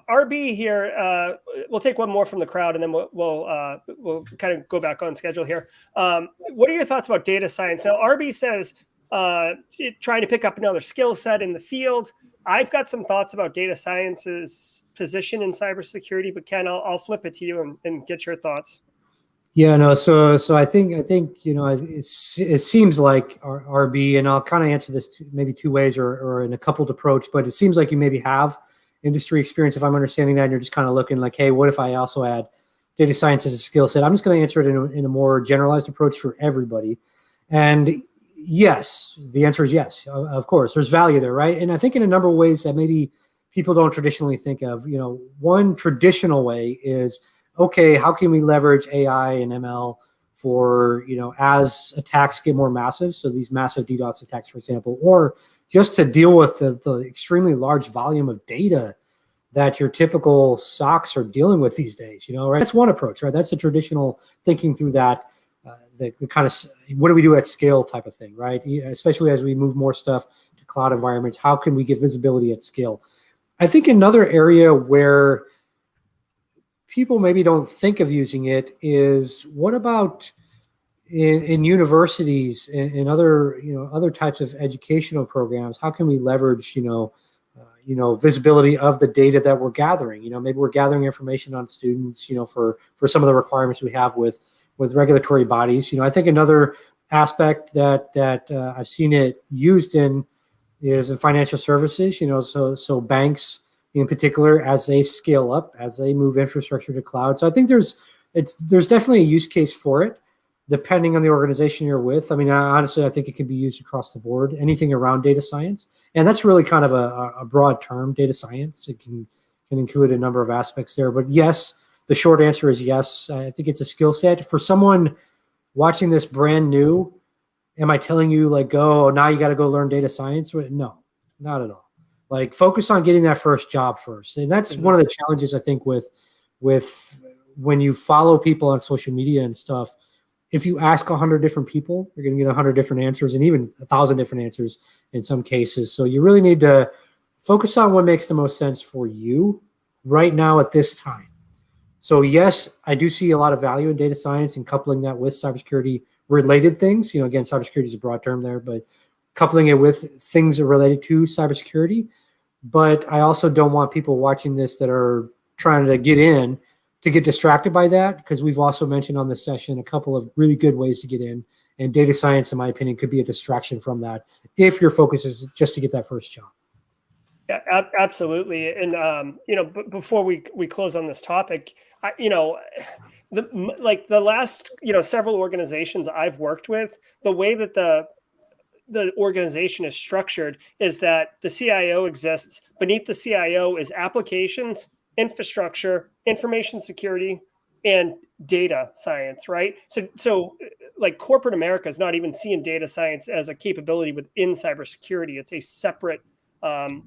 RB here, we'll take one more from the crowd, and then we'll kind of go back on schedule here. What are your thoughts about data science? Now, RB says trying to pick up another skill set in the field. I've got some thoughts about data science's position in cybersecurity, but Ken, I'll flip it to you and get your thoughts. Yeah, no. So I think it seems like RB, and I'll kind of answer this maybe two ways or in a coupled approach, but it seems like you maybe have industry experience, if I'm understanding that, and you're just kind of looking like, hey, what if I also add data science as a skill set? I'm just going to answer it in a more generalized approach for everybody. And yes, the answer is yes. Of course, there's value there, right? And I think in a number of ways that maybe people don't traditionally think of. One traditional way is, okay, how can we leverage AI and ML for, as attacks get more massive, so these massive DDoS attacks, for example, or just to deal with the extremely large volume of data that your typical SOCs are dealing with these days, right? That's one approach, right? That's the traditional thinking through that, the kind of what do we do at scale type of thing, right? Especially as we move more stuff to cloud environments, how can we get visibility at scale? I think another area where people maybe don't think of using it is, what about in universities and other other types of educational programs? How can we leverage visibility of the data that we're gathering? Maybe we're gathering information on students for some of the requirements we have with regulatory bodies. I think another aspect that I've seen it used in is in financial services. So banks in particular, as they scale up, as they move infrastructure to cloud. So I think there's definitely a use case for it, depending on the organization you're with. I mean, honestly, I think it can be used across the board, anything around data science. And that's really kind of a broad term, data science. It can include a number of aspects there. But yes, the short answer is yes. I think it's a skill set. For someone watching this brand new, am I telling you like, go, now you got to go learn data science? No, not at all. Like, focus on getting that first job first. And that's one of the challenges, I think, with when you follow people on social media and stuff. If you ask 100 different people, you're going to get 100 different answers, and even 1,000 different answers in some cases. So you really need to focus on what makes the most sense for you right now at this time. So yes, I do see a lot of value in data science and coupling that with cybersecurity related things. Again, cybersecurity is a broad term there, but coupling it with things related to cybersecurity. But I also don't want people watching this that are trying to get in to get distracted by that, because we've also mentioned on this session a couple of really good ways to get in. And data science, in my opinion, could be a distraction from that if your focus is just to get that first job. Yeah, absolutely. And before we close on this topic, the last several organizations I've worked with, the way that the organization is structured is that the CIO exists. Beneath the CIO is applications, infrastructure, information security, and data science, right? So like corporate America is not even seeing data science as a capability within cybersecurity. It's a separate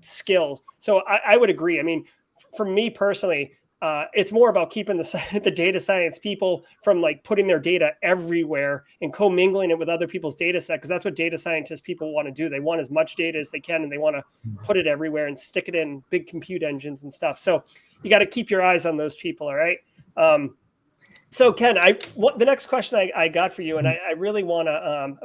skill. So I would agree. I mean, for me personally, it's more about keeping the data science people from like putting their data everywhere and commingling it with other people's data set, because that's what data scientists people want to do. They want as much data as they can, and they want to put it everywhere and stick it in big compute engines and stuff. So you got to keep your eyes on those people. All right. So Ken, the next question I got for you, and I really want to,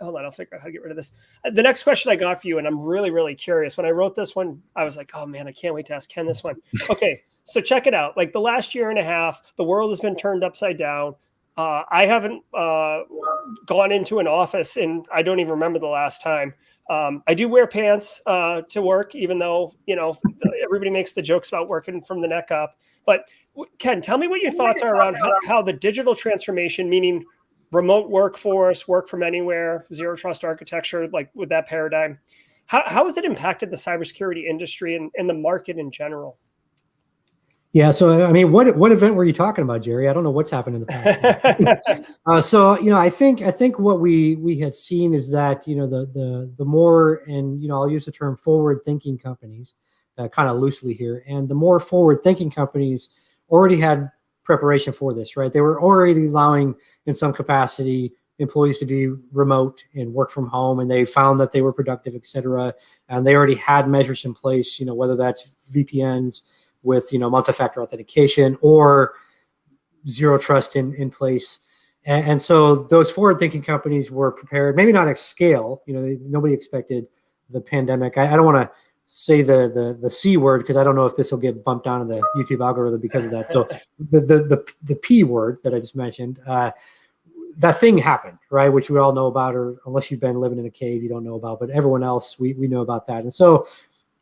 hold on, I'll figure out how to get rid of this. The next question I got for you, and I'm really, really curious. When I wrote this one, I was like, oh man, I can't wait to ask Ken this one. Okay, so check it out. Like the last year and a half, the world has been turned upside down. I haven't gone into an office, and I don't even remember the last time. I do wear pants to work, even though, everybody makes the jokes about working from the neck up. But Ken, tell me what your thoughts are around how the digital transformation, meaning remote workforce, work from anywhere, zero trust architecture, like with that paradigm, how has it impacted the cybersecurity industry and the market in general? Yeah. So, I mean, what event were you talking about, Jerry? I don't know what's happened in the past. So, I think what we had seen is that, the more, and, I'll use the term forward thinking companies kind of loosely here. And the more forward thinking companies already had preparation for this, right? They were already allowing, in some capacity, employees to be remote and work from home, and they found that they were productive, et cetera. And they already had measures in place, whether that's VPNs with, multi-factor authentication or zero trust in place. And so those forward-thinking companies were prepared, maybe not at scale. Nobody expected the pandemic. I don't want to say the C word, because I don't know if this will get bumped down in the YouTube algorithm because of that. So the P word that I just mentioned, that thing happened, right? Which we all know about, or unless you've been living in a cave, you don't know about, but everyone else, we know about that. And so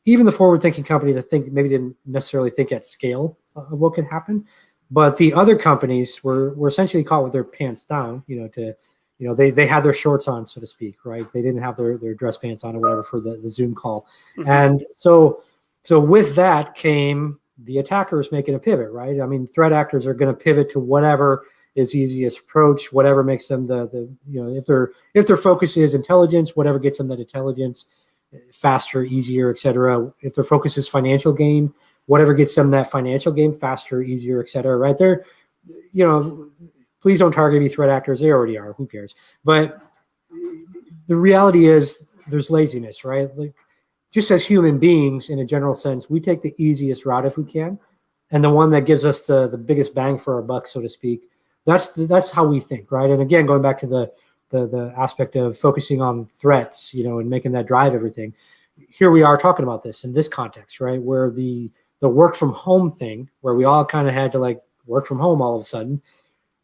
even the forward-thinking companies, I think, maybe didn't necessarily think at scale of what could happen, but the other companies were essentially caught with their pants down, they had their shorts on, so to speak, right? They didn't have their dress pants on or whatever for the Zoom call. Mm-hmm. And so with that came the attackers making a pivot, right? I mean, threat actors are going to pivot to whatever is easiest approach, whatever makes them if their focus is intelligence, whatever gets them that intelligence faster, easier, et cetera. If their focus is financial gain, whatever gets them that financial gain faster, easier, et cetera, right? They're, please don't target me, threat actors. They already are. Who cares? But the reality is there's laziness, right? Like, just as human beings, in a general sense, we take the easiest route if we can, and the one that gives us the biggest bang for our buck, so to speak. That's how we think, right? And again, going back to the aspect of focusing on threats, and making that drive everything. Here we are talking about this in this context, right? Where the work from home thing, where we all kind of had to like work from home all of a sudden.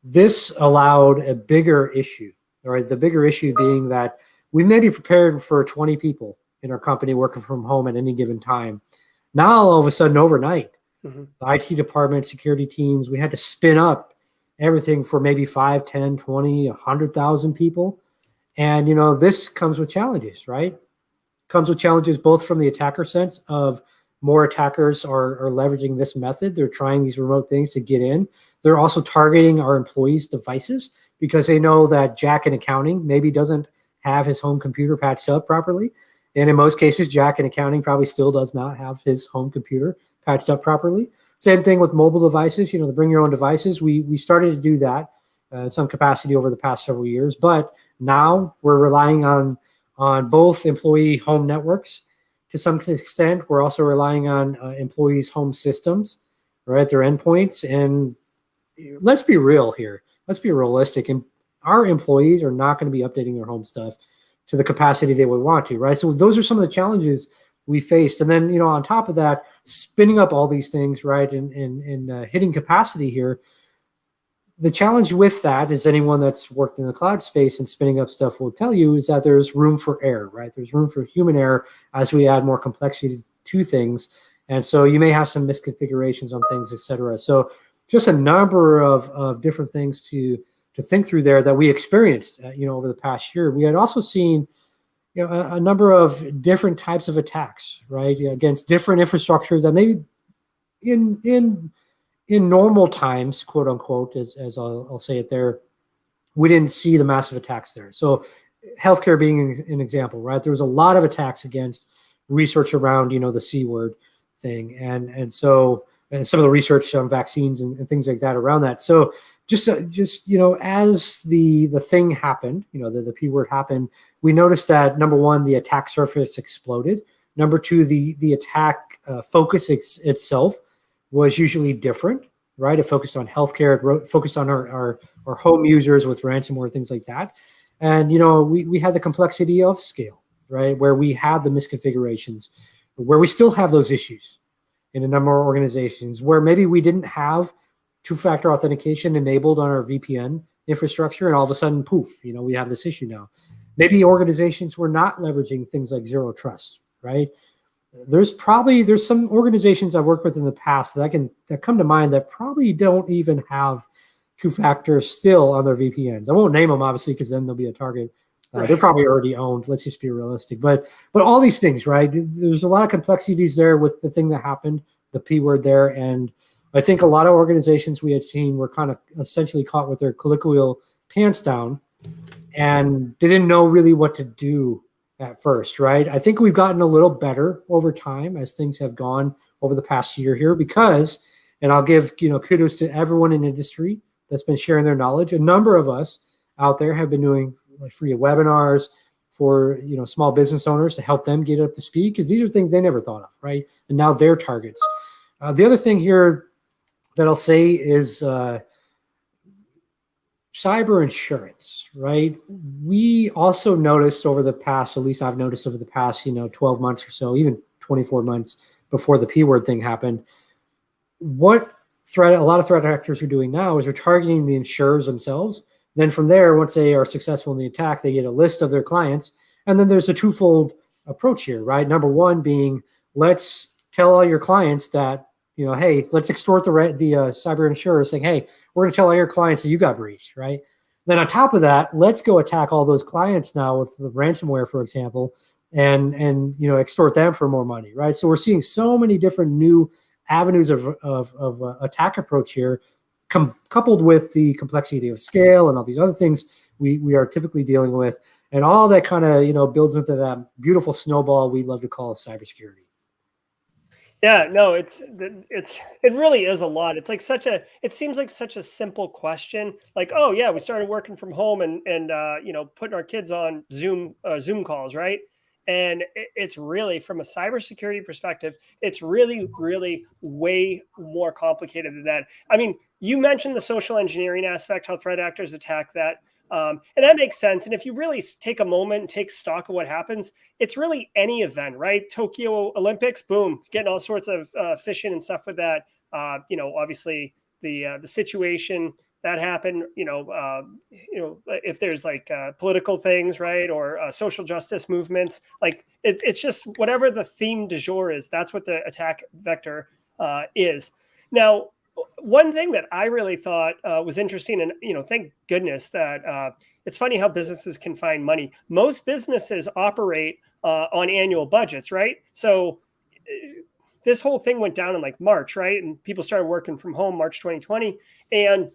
This allowed a bigger issue, right? The bigger issue being that we may be prepared for 20 people in our company working from home at any given time. Now, all of a sudden, overnight, the IT department, security teams, we had to spin up everything for maybe 5, 10, 20, 100,000 people. And, this comes with challenges, right? Comes with challenges both from the attacker sense of more attackers are leveraging this method. They're trying these remote things to get in. They're also targeting our employees' devices because they know that Jack in accounting maybe doesn't have his home computer patched up properly. And in most cases, Jack in accounting probably still does not have his home computer patched up properly. Same thing with mobile devices, the bring your own devices. We started to do that in some capacity over the past several years, but now we're relying on both employee home networks. To some extent, we're also relying on employees' home systems, right? Their endpoints. And let's be real here. Let's be realistic. And our employees are not going to be updating their home stuff to the capacity they would want to, right? So those are some of the challenges we faced. And then, on top of that, spinning up all these things, right, and hitting capacity here. The challenge with that is anyone that's worked in the cloud space and spinning up stuff will tell you is that there's room for error, right? There's room for human error as we add more complexity to things. And so you may have some misconfigurations on things, et cetera. So just a number of different things to think through there that we experienced, over the past year. We had also seen, a number of different types of attacks, right, against different infrastructure that maybe in normal times, quote unquote, as I'll say it there, we didn't see the massive attacks there. So healthcare being an example, right? There was a lot of attacks against research around, the C word thing. And so some of the research on vaccines and things like that around that. So just as the thing happened, the P word happened, we noticed that, number one, the attack surface exploded. Number two, the attack focus itself was usually different, right? It focused on healthcare, it focused on our home users with ransomware, things like that. And, we had the complexity of scale, right? Where we had the misconfigurations, where we still have those issues in a number of organizations, where maybe we didn't have two-factor authentication enabled on our VPN infrastructure, and all of a sudden, poof, we have this issue now. Maybe organizations were not leveraging things like zero trust, right? There's some organizations I've worked with in the past that come to mind that probably don't even have two-factor still on their VPNs. I won't name them, obviously, because then they'll be a target. Right. They're probably already owned. Let's just be realistic. But all these things, right? There's a lot of complexities there with the thing that happened, the P word there. And I think a lot of organizations we had seen were kind of essentially caught with their colloquial pants down, and they didn't know really what to do at first, right? I think we've gotten a little better over time as things have gone over the past year here because, and I'll give, kudos to everyone in industry that's been sharing their knowledge. A number of us out there have been doing like free webinars for, small business owners to help them get up to speed, because these are things they never thought of, right? And now they're targets. The other thing here that I'll say is cyber insurance, right? We also noticed over the past, at least I've noticed over the past, 12 months or so, even 24 months before the P word thing happened, what a lot of threat actors are doing now is they're targeting the insurers themselves. Then from there, once they are successful in the attack, they get a list of their clients. And then there's a twofold approach here, right? Number one being, let's tell all your clients that, hey, let's extort the cyber insurer saying, hey, we're going to tell all your clients that you got breached, right? Then on top of that, let's go attack all those clients now with the ransomware, for example, and extort them for more money, right? So we're seeing so many different new avenues of attack approach here, coupled with the complexity of scale and all these other things we are typically dealing with, and all that kind of builds into that beautiful snowball we love to call cybersecurity. Yeah, no, it really is a lot. It's like it seems like such a simple question. Like, oh yeah, we started working from home and putting our kids on Zoom calls, right? And it's really, from a cybersecurity perspective, it's really, really way more complicated than that. I mean, you mentioned the social engineering aspect, how threat actors attack that. And that makes sense. And if you really take a moment and take stock of what happens, it's really any event, right? Tokyo Olympics, boom, getting all sorts of phishing and stuff with that. Obviously the situation that happened, if there's like political things, right, or social justice movements, like it's just whatever the theme du jour is, that's what the attack vector is. Now, one thing that I really thought was interesting, and thank goodness that it's funny how businesses can find money. Most businesses operate on annual budgets, right? So this whole thing went down in like March, right? And people started working from home March 2020, and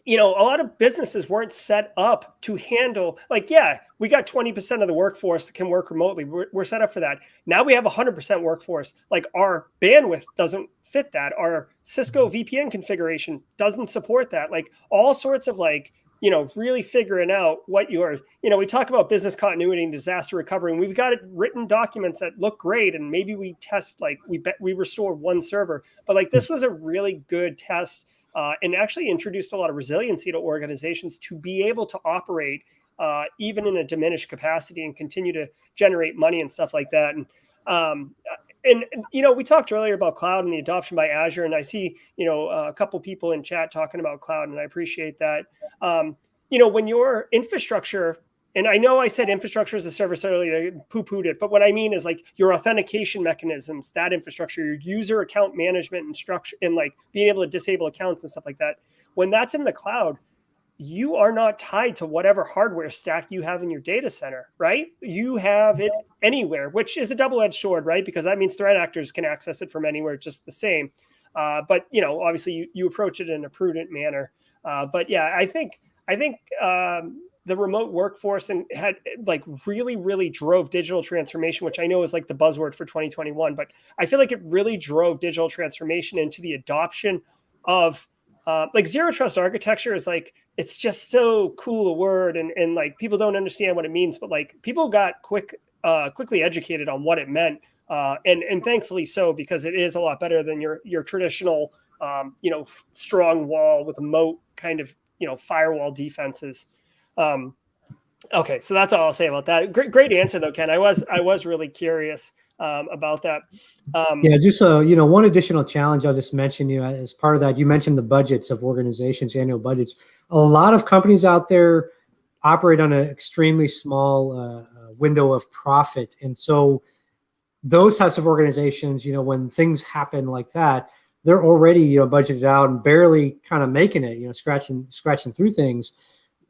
a lot of businesses weren't set up to handle, like, yeah, we got 20% of the workforce that can work remotely. We're set up for that. Now we have 100% workforce. Like, our bandwidth doesn't fit that. Our Cisco VPN configuration doesn't support that. Like, all sorts of really figuring out what we talk about business continuity and disaster recovery, and we've got written documents that look great. And maybe we test, like we restore one server, but like this was a really good test. And actually introduced a lot of resiliency to organizations to be able to operate even in a diminished capacity and continue to generate money and stuff like that. And and we talked earlier about cloud and the adoption by Azure, and I see a couple people in chat talking about cloud, and I appreciate that. When your infrastructure, and I know I said infrastructure as a service earlier, poo-pooed it, but what I mean is like your authentication mechanisms, that infrastructure, your user account management and structure, and like being able to disable accounts and stuff like that. When that's in the cloud, you are not tied to whatever hardware stack you have in your data center, right? You have it anywhere, which is a double-edged sword, right? Because that means threat actors can access it from anywhere just the same. But obviously you approach it in a prudent manner. But yeah, I think the remote workforce and had like really, really drove digital transformation, which I know is like the buzzword for 2021, but I feel like it really drove digital transformation into the adoption of like zero trust architecture is like, it's just so cool a word. And like, people don't understand what it means, but like people got quickly educated on what it meant. And thankfully so, because it is a lot better than your traditional, strong wall with a moat kind of, firewall defenses. Okay. So that's all I'll say about that. Great answer though, Ken. I was really curious about that. Yeah, just one additional challenge I'll just mention, as part of that, you mentioned the budgets of organizations, annual budgets. A lot of companies out there operate on an extremely small window of profit. And so those types of organizations, when things happen like that, they're already, budgeted out and barely kind of making it, scratching through things.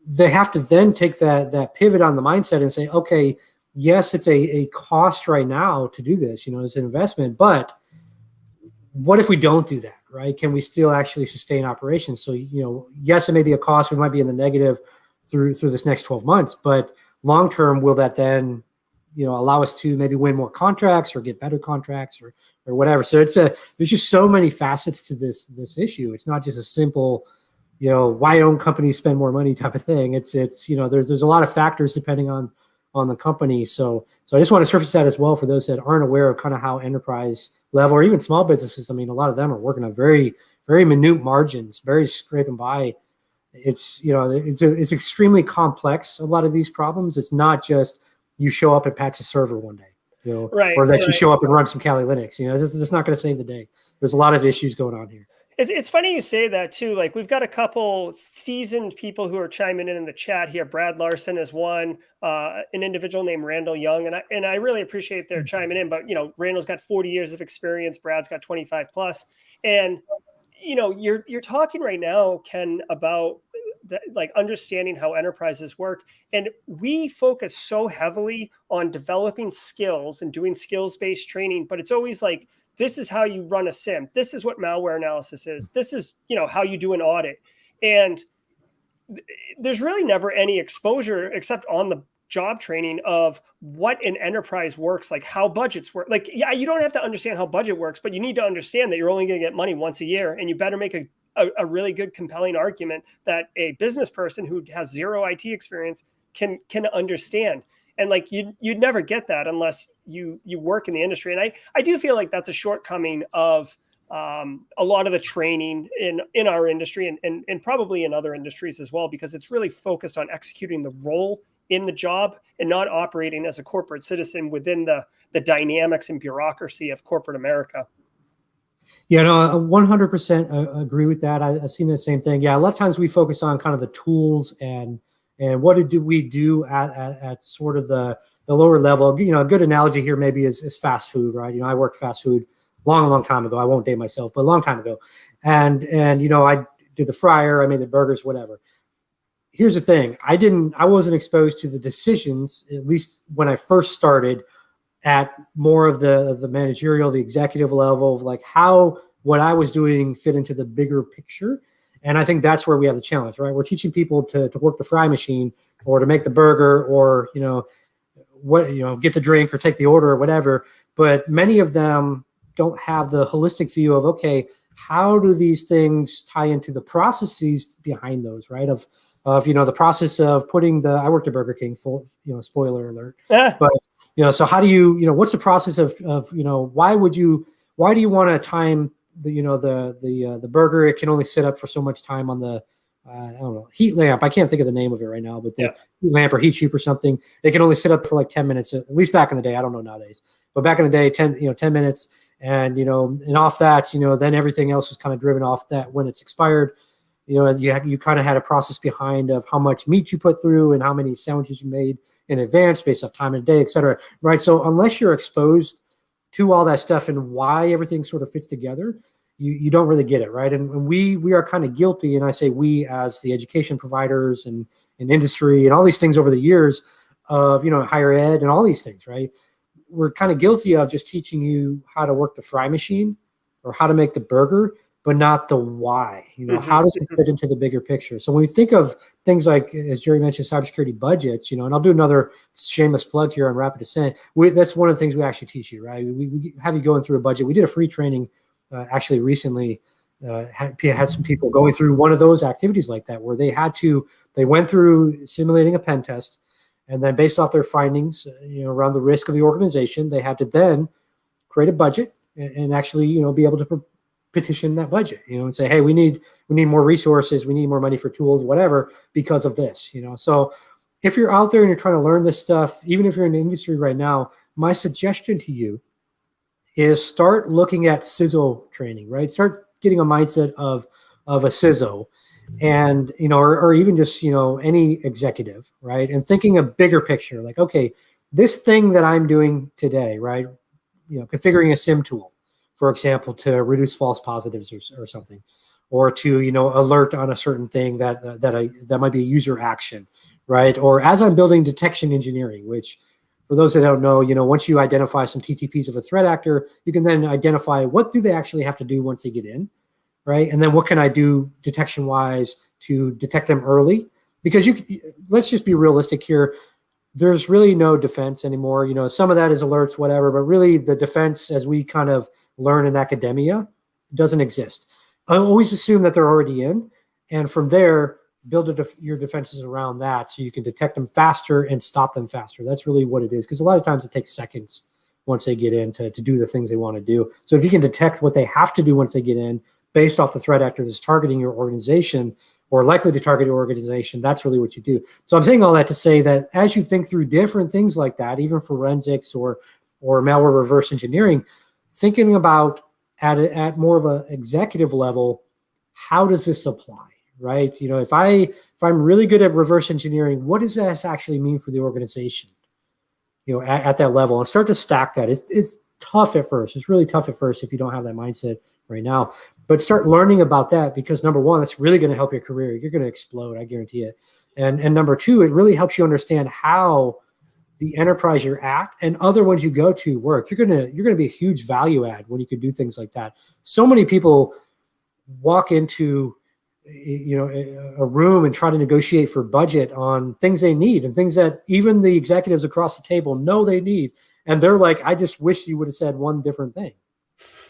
They have to then take that pivot on the mindset and say, okay, yes, it's a cost right now to do this, it's an investment, but what if we don't do that, right? Can we still actually sustain operations? So, yes, it may be a cost. We might be in the negative through this next 12 months, but long-term, will that then, allow us to maybe win more contracts or get better contracts or whatever? So there's just so many facets to this issue. It's not just a simple, why don't companies spend more money type of thing. It's there's a lot of factors depending on the company. So I just want to surface that as well for those that aren't aware of kind of how enterprise level or even small businesses. I mean, a lot of them are working on very, very minute margins, very scraping by. It's extremely complex. A lot of these problems. It's not just you show up and patch a server one day, right, or that you show up and run some Kali Linux. It's not going to save the day. There's a lot of issues going on here. It's funny you say that too. Like we've got a couple seasoned people who are chiming in the chat here. Brad Larson is one, an individual named Randall Young, and I really appreciate their chiming in. But Randall's got 40 years of experience. Brad's got 25 plus, and you're talking right now, Ken, about like understanding how enterprises work, and we focus so heavily on developing skills and doing skills-based training, but it's always like, this is how you run a SIM. This is what malware analysis is. This is, how you do an audit. And there's really never any exposure except on the job training of what an enterprise works, like how budgets work. Like, yeah, you don't have to understand how budget works, but you need to understand that you're only going to get money once a year, and you better make a really good, compelling argument that a business person who has zero IT experience can understand. And like you'd never get that unless you work in the industry. And I do feel like that's a shortcoming of a lot of the training in our industry and probably in other industries as well, because it's really focused on executing the role in the job and not operating as a corporate citizen within the dynamics and bureaucracy of corporate America. Yeah, no, I 100% agree with that. I've seen the same thing. Yeah, a lot of times we focus on kind of the tools and what do we do at sort of the lower level. A good analogy here maybe is fast food, right? I worked fast food long time ago. I won't date myself, but a long time ago. And I did the fryer, I made the burgers, whatever. Here's the thing. I wasn't exposed to the decisions, at least when I first started, at more of the managerial, the executive level of like how what I was doing fit into the bigger picture. And I think that's where we have the challenge, right? We're teaching people to work the fry machine or to make the burger or, get the drink or take the order or whatever. But many of them don't have the holistic view of, okay, how do these things tie into the processes behind those, right? Of the process of putting I worked at Burger King, full, spoiler alert. Yeah. But, so how do you, what's the process of why do you want to time the burger? It can only sit up for so much time on the I don't know, heat lamp. I can't think of the name of it right now, but the Yeah. heat lamp or heat tube or something. They can only sit up for like 10 minutes, at least back in the day. I don't know nowadays, but back in the day, 10 minutes. And, and off that, then everything else is kind of driven off that when it's expired. You kind of had a process behind of how much meat you put through and how many sandwiches you made in advance based off time of the day, et cetera. Right. So unless you're exposed to all that stuff and why everything sort of fits together, you don't really get it, right? And we are kind of guilty, and I say we as the education providers and industry and all these things over the years of, higher ed and all these things, right? We're kind of guilty of just teaching you how to work the fry machine or how to make the burger, but not the why. How does it fit into the bigger picture? So when we think of things like, as Jerry mentioned, cybersecurity budgets, and I'll do another shameless plug here on Rapid Ascent. That's one of the things we actually teach you, right? We have you going through a budget. We did a free training actually recently. Had some people going through one of those activities like that, where they went through simulating a pen test, and then based off their findings, around the risk of the organization, they had to then create a budget and actually, be able to petition that budget, and say, hey, we need more resources, we need more money for tools, whatever, because of this, So if you're out there and you're trying to learn this stuff, even if you're in the industry right now, my suggestion to you is start looking at Ciso training, right? Start getting a mindset of a Ciso, and or even just any executive, right? And thinking a bigger picture, like, okay, this thing that I'm doing today, right? Configuring a SIM tool, for example, to reduce false positives or something, or to alert on a certain thing that might be a user action, right? Or as I'm building detection engineering, which for those that don't know, once you identify some TTPs of a threat actor, you can then identify what do they actually have to do once they get in, right? And then what can I do detection-wise to detect them early? Because let's just be realistic here. There's really no defense anymore. Some of that is alerts, whatever, but really the defense, as we kind of learn in academia, doesn't exist. I always assume that they're already in, and from there, build your defenses around that so you can detect them faster and stop them faster. That's really what it is, because a lot of times it takes seconds once they get in to do the things they want to do. So if you can detect what they have to do once they get in based off the threat actor that's targeting your organization or likely to target your organization, that's really what you do. So I'm saying all that to say that as you think through different things like that, even forensics or malware reverse engineering, thinking about at more of an executive level, how does this apply? Right? If I'm really good at reverse engineering, what does this actually mean for the organization? At that level, and start to stack that. It's tough at first. It's really tough at first if you don't have that mindset right now. But start learning about that, because number one, that's really going to help your career. You're going to explode, I guarantee it. And number two, it really helps you understand how the enterprise you're at and other ones you go to work. You're gonna be a huge value add when you can do things like that. So many people walk into a room and try to negotiate for budget on things they need and things that even the executives across the table know they need. And they're like, I just wish you would have said one different thing,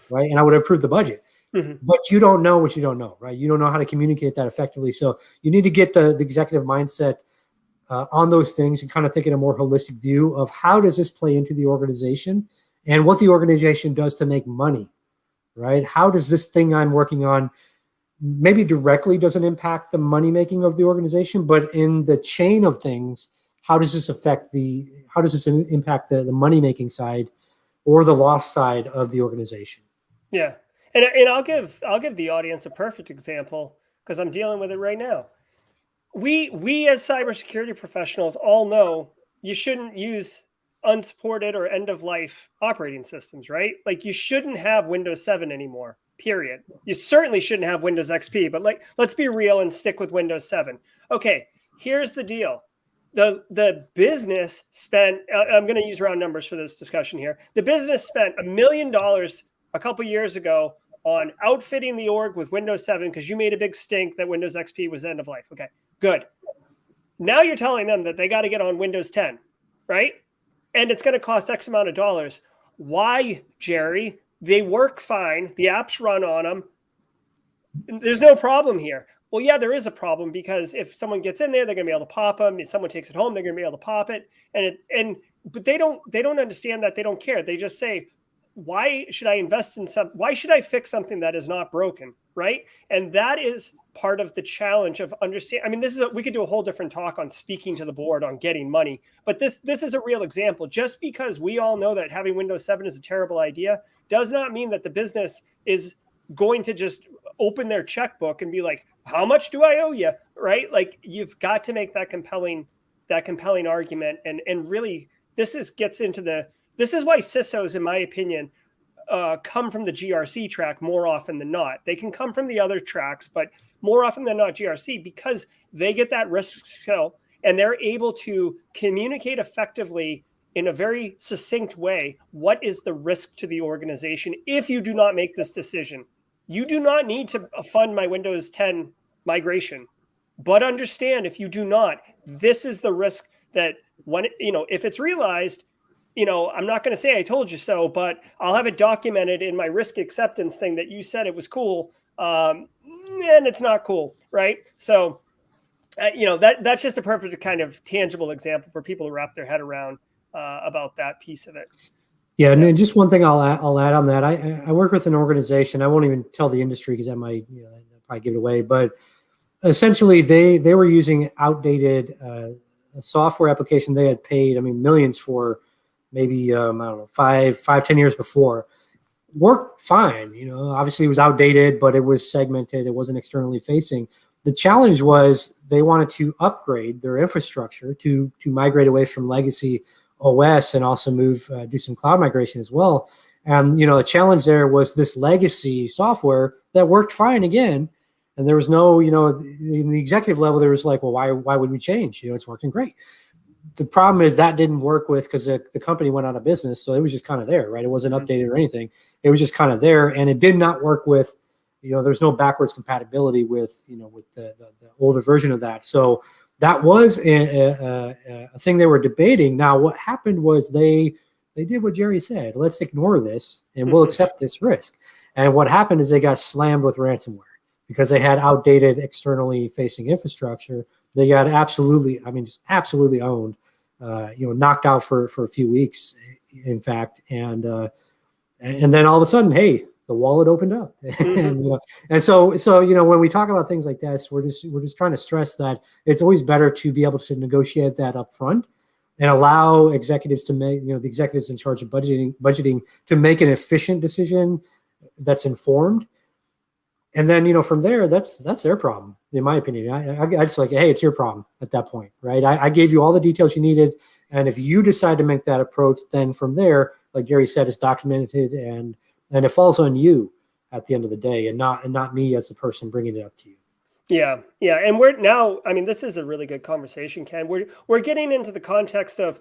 right? And I would have approved the budget. But you don't know what you don't know, right? You don't know how to communicate that effectively. So you need to get the executive mindset on those things and kind of think in a more holistic view of how does this play into the organization and what the organization does to make money, right? How does this thing I'm working on maybe directly doesn't impact the money making of the organization, but in the chain of things, how does this impact the money making side or the loss side of the organization? Yeah. And I'll give the audience a perfect example because I'm dealing with it right now. We as cybersecurity professionals all know you shouldn't use unsupported or end of life operating systems, right? Like you shouldn't have Windows 7 anymore, period. You certainly shouldn't have Windows XP, but let's be real and stick with Windows 7. Okay, here's the deal. The business spent, I'm going to use round numbers for this discussion here. The business spent $1 million a couple years ago on outfitting the org with Windows 7 because you made a big stink that Windows XP was end of life. Okay, good. Now you're telling them that they got to get on Windows 10, right? And it's going to cost X amount of dollars. Why, Jerry? They work fine. The apps run on them. There's no problem here. Well, yeah, there is a problem because if someone gets in there, they're going to be able to pop them. If someone takes it home, they're going to be able to pop it. But they don't understand that. They don't care. They just say, why should I invest in why should I fix something that is not broken, right? And that is part of the challenge of understanding. I mean, we could do a whole different talk on speaking to the board on getting money, but this is a real example. Just because we all know that having Windows 7 is a terrible idea does not mean that the business is going to just open their checkbook and be like, how much do I owe you? Right? Like, you've got to make that compelling argument. And really, this is why CISOs, in my opinion, come from the GRC track more often than not. They can come from the other tracks, but more often than not GRC, because they get that risk skill and they're able to communicate effectively in a very succinct way what is the risk to the organization if you do not make this decision. You do not need to fund my Windows 10 migration, but understand, if you do not, this is the risk that if it's realized, I'm not going to say I told you so, but I'll have it documented in my risk acceptance thing that you said it was cool, and it's not cool, right? So, that's just a perfect kind of tangible example for people to wrap their head around about that piece of it. Yeah, and just one thing I'll add on that. I work with an organization. I won't even tell the industry because that might probably give it away. But essentially, they were using outdated software application they had paid, millions for, maybe I don't know, 10 years before. Worked fine. Obviously it was outdated, but it was segmented. It wasn't externally facing. The challenge was they wanted to upgrade their infrastructure to migrate away from legacy OS and also do some cloud migration as well. And, the challenge there was this legacy software that worked fine again. And there was no, in the executive level, there was like, well, why would we change? It's working great. The problem is that didn't work because the company went out of business. So it was just kind of there, right? It wasn't updated or anything. It was just kind of there. And it did not work with, there's no backwards compatibility with the older version of that. So that was a thing they were debating. Now, what happened was they did what Jerry said. Let's ignore this and we'll accept this risk. And what happened is they got slammed with ransomware because they had outdated externally facing infrastructure. They got absolutely owned, knocked out for a few weeks, in fact. And then all of a sudden, hey, the wallet opened up. and so when we talk about things like this, we're just trying to stress that it's always better to be able to negotiate that up front and allow executives to make, the executives in charge of budgeting to make an efficient decision that's informed. And then, from there, that's their problem, in my opinion. I just like, hey, it's your problem at that point, right? I gave you all the details you needed. And if you decide to make that approach, then from there, like Gary said, it's documented and it falls on you at the end of the day and not me as the person bringing it up to you. Yeah. Yeah. And we're now, this is a really good conversation, Ken. We're getting into the context of,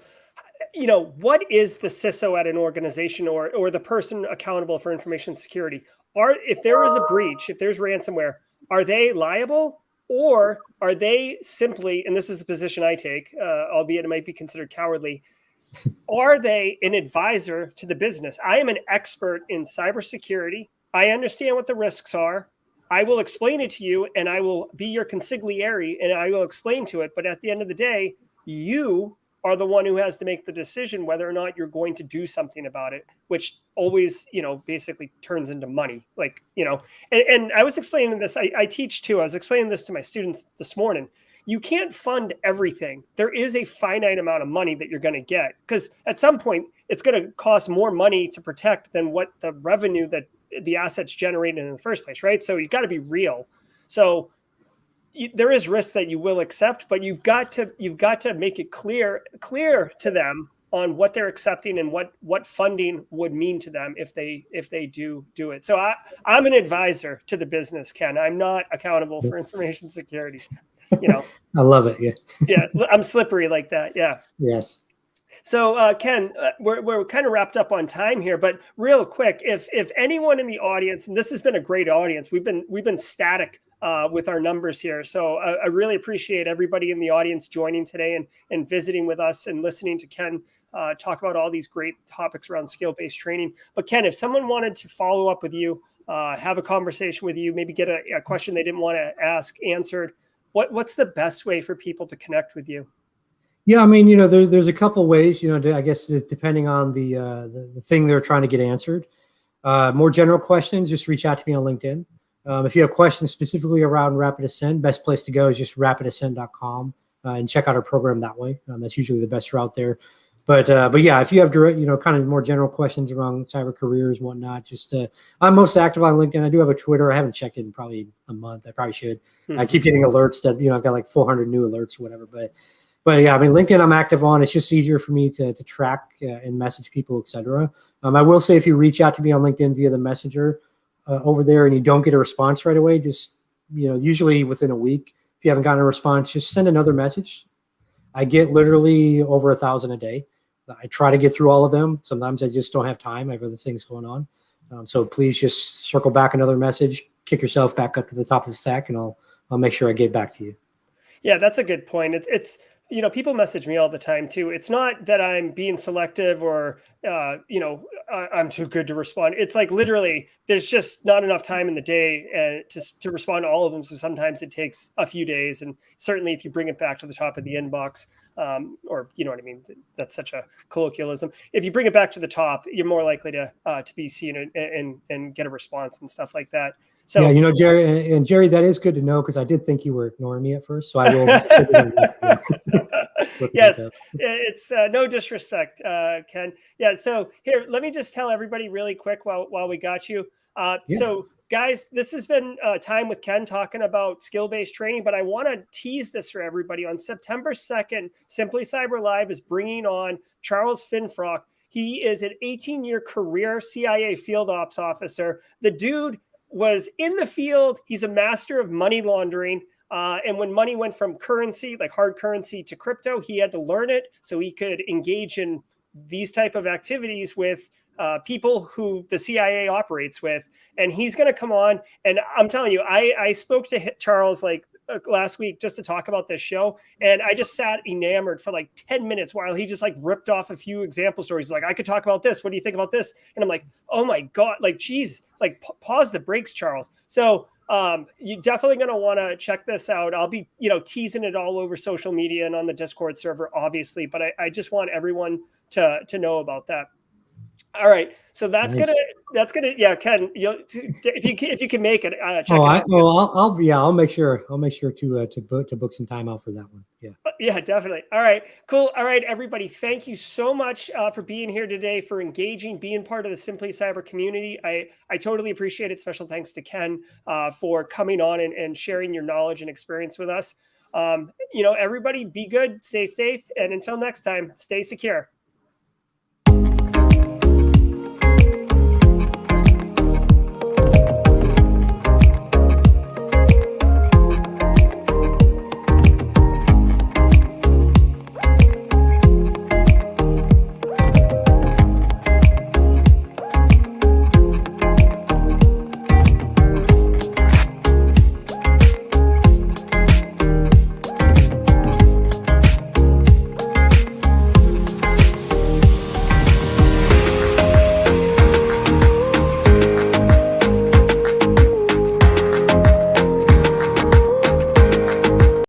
what is the CISO at an organization or the person accountable for information security? If there is a breach, if there's ransomware, are they liable, or are they simply, and this is the position I take, albeit it might be considered cowardly, are they an advisor to the business? I am an expert in cybersecurity. I understand what the risks are. I will explain it to you, and I will be your consigliere, and I will explain to it. But at the end of the day, you are the one who has to make the decision whether or not you're going to do something about it, which always, basically turns into money. And I was explaining this, I teach too. I was explaining this to my students this morning. You can't fund everything. There is a finite amount of money that you're going to get, because at some point it's going to cost more money to protect than what the revenue that the assets generated in the first place, right? So you've got to be real. So there is risk that you will accept, but you've got to make it clear to them on what they're accepting and what funding would mean to them if they do it. So I'm an advisor to the business, Ken. I'm not accountable for information security. I love it. Yeah. Yeah. I'm slippery like that. Yeah. Yes. So Ken, we're kind of wrapped up on time here, but real quick, if anyone in the audience, and this has been a great audience, we've been static with our numbers here. So I really appreciate everybody in the audience joining today and visiting with us and listening to Ken talk about all these great topics around skill-based training. But Ken, if someone wanted to follow up with you, have a conversation with you, maybe get a question they didn't want to ask answered, what's the best way for people to connect with you? Yeah, there's a couple ways, I guess depending on the thing they're trying to get answered. More general questions, just reach out to me on LinkedIn. If you have questions specifically around Rapid Ascent, best place to go is just rapidascent.com and check out our program that way. That's usually the best route there. But yeah, if you have direct, kind of more general questions around cyber careers and whatnot, just I'm most active on LinkedIn. I do have a Twitter. I haven't checked it in probably a month. I probably should. I keep getting alerts that I've got like 400 new alerts or whatever. But yeah, I mean, LinkedIn I'm active on. It's just easier for me to track and message people, etc. I will say if you reach out to me on LinkedIn via the messenger over there and you don't get a response right away, just usually within a week, if you haven't gotten a response, just send another message. I get literally over 1,000 a day. I try to get through all of them. Sometimes I just don't have time. I have other things going on. So please just circle back another message, kick yourself back up to the top of the stack, and I'll make sure I get back to you. Yeah, that's a good point. It's people message me all the time too. It's not that I'm being selective or, I'm too good to respond. It's like literally there's just not enough time in the day to respond to all of them. So sometimes it takes a few days. And certainly if you bring it back to the top of the inbox, or you know what I mean? That's such a colloquialism. If you bring it back to the top, you're more likely to be seen and get a response and stuff like that. So yeah, Jerry, that is good to know because I did think you were ignoring me at first. So I will. Yes, it's no disrespect, Ken. Yeah. So here, let me just tell everybody really quick while we got you. So guys, this has been time with Ken talking about skill-based training, but I want to tease this for everybody. On September 2nd, SimplyCyber Live is bringing on Charles Finfrock. He is an 18-year career CIA field ops officer. The dude was in the field. He's a master of money laundering. And when money went from currency, like hard currency, to crypto, he had to learn it so he could engage in these type of activities with people who the CIA operates with. And he's going to come on. And I'm telling you, I spoke to Charles like last week just to talk about this show. And I just sat enamored for like 10 minutes while he just like ripped off a few example stories. Like, I could talk about this. What do you think about this? And I'm like, oh my God, like, geez, like pause the brakes, Charles. So you're definitely going to want to check this out. I'll be, teasing it all over social media and on the Discord server, obviously, but I just want everyone to know about that. All right, so that's nice. gonna yeah, Ken, if you can make it, check it out. I'll make sure to book some time out for that one. Yeah, definitely. All right, cool. All right, everybody, thank you so much for being here today, for engaging, being part of the SimplyCyber community. I totally appreciate it. Special thanks to Ken for coming on and sharing your knowledge and experience with us. Everybody, be good, stay safe, and until next time, stay secure.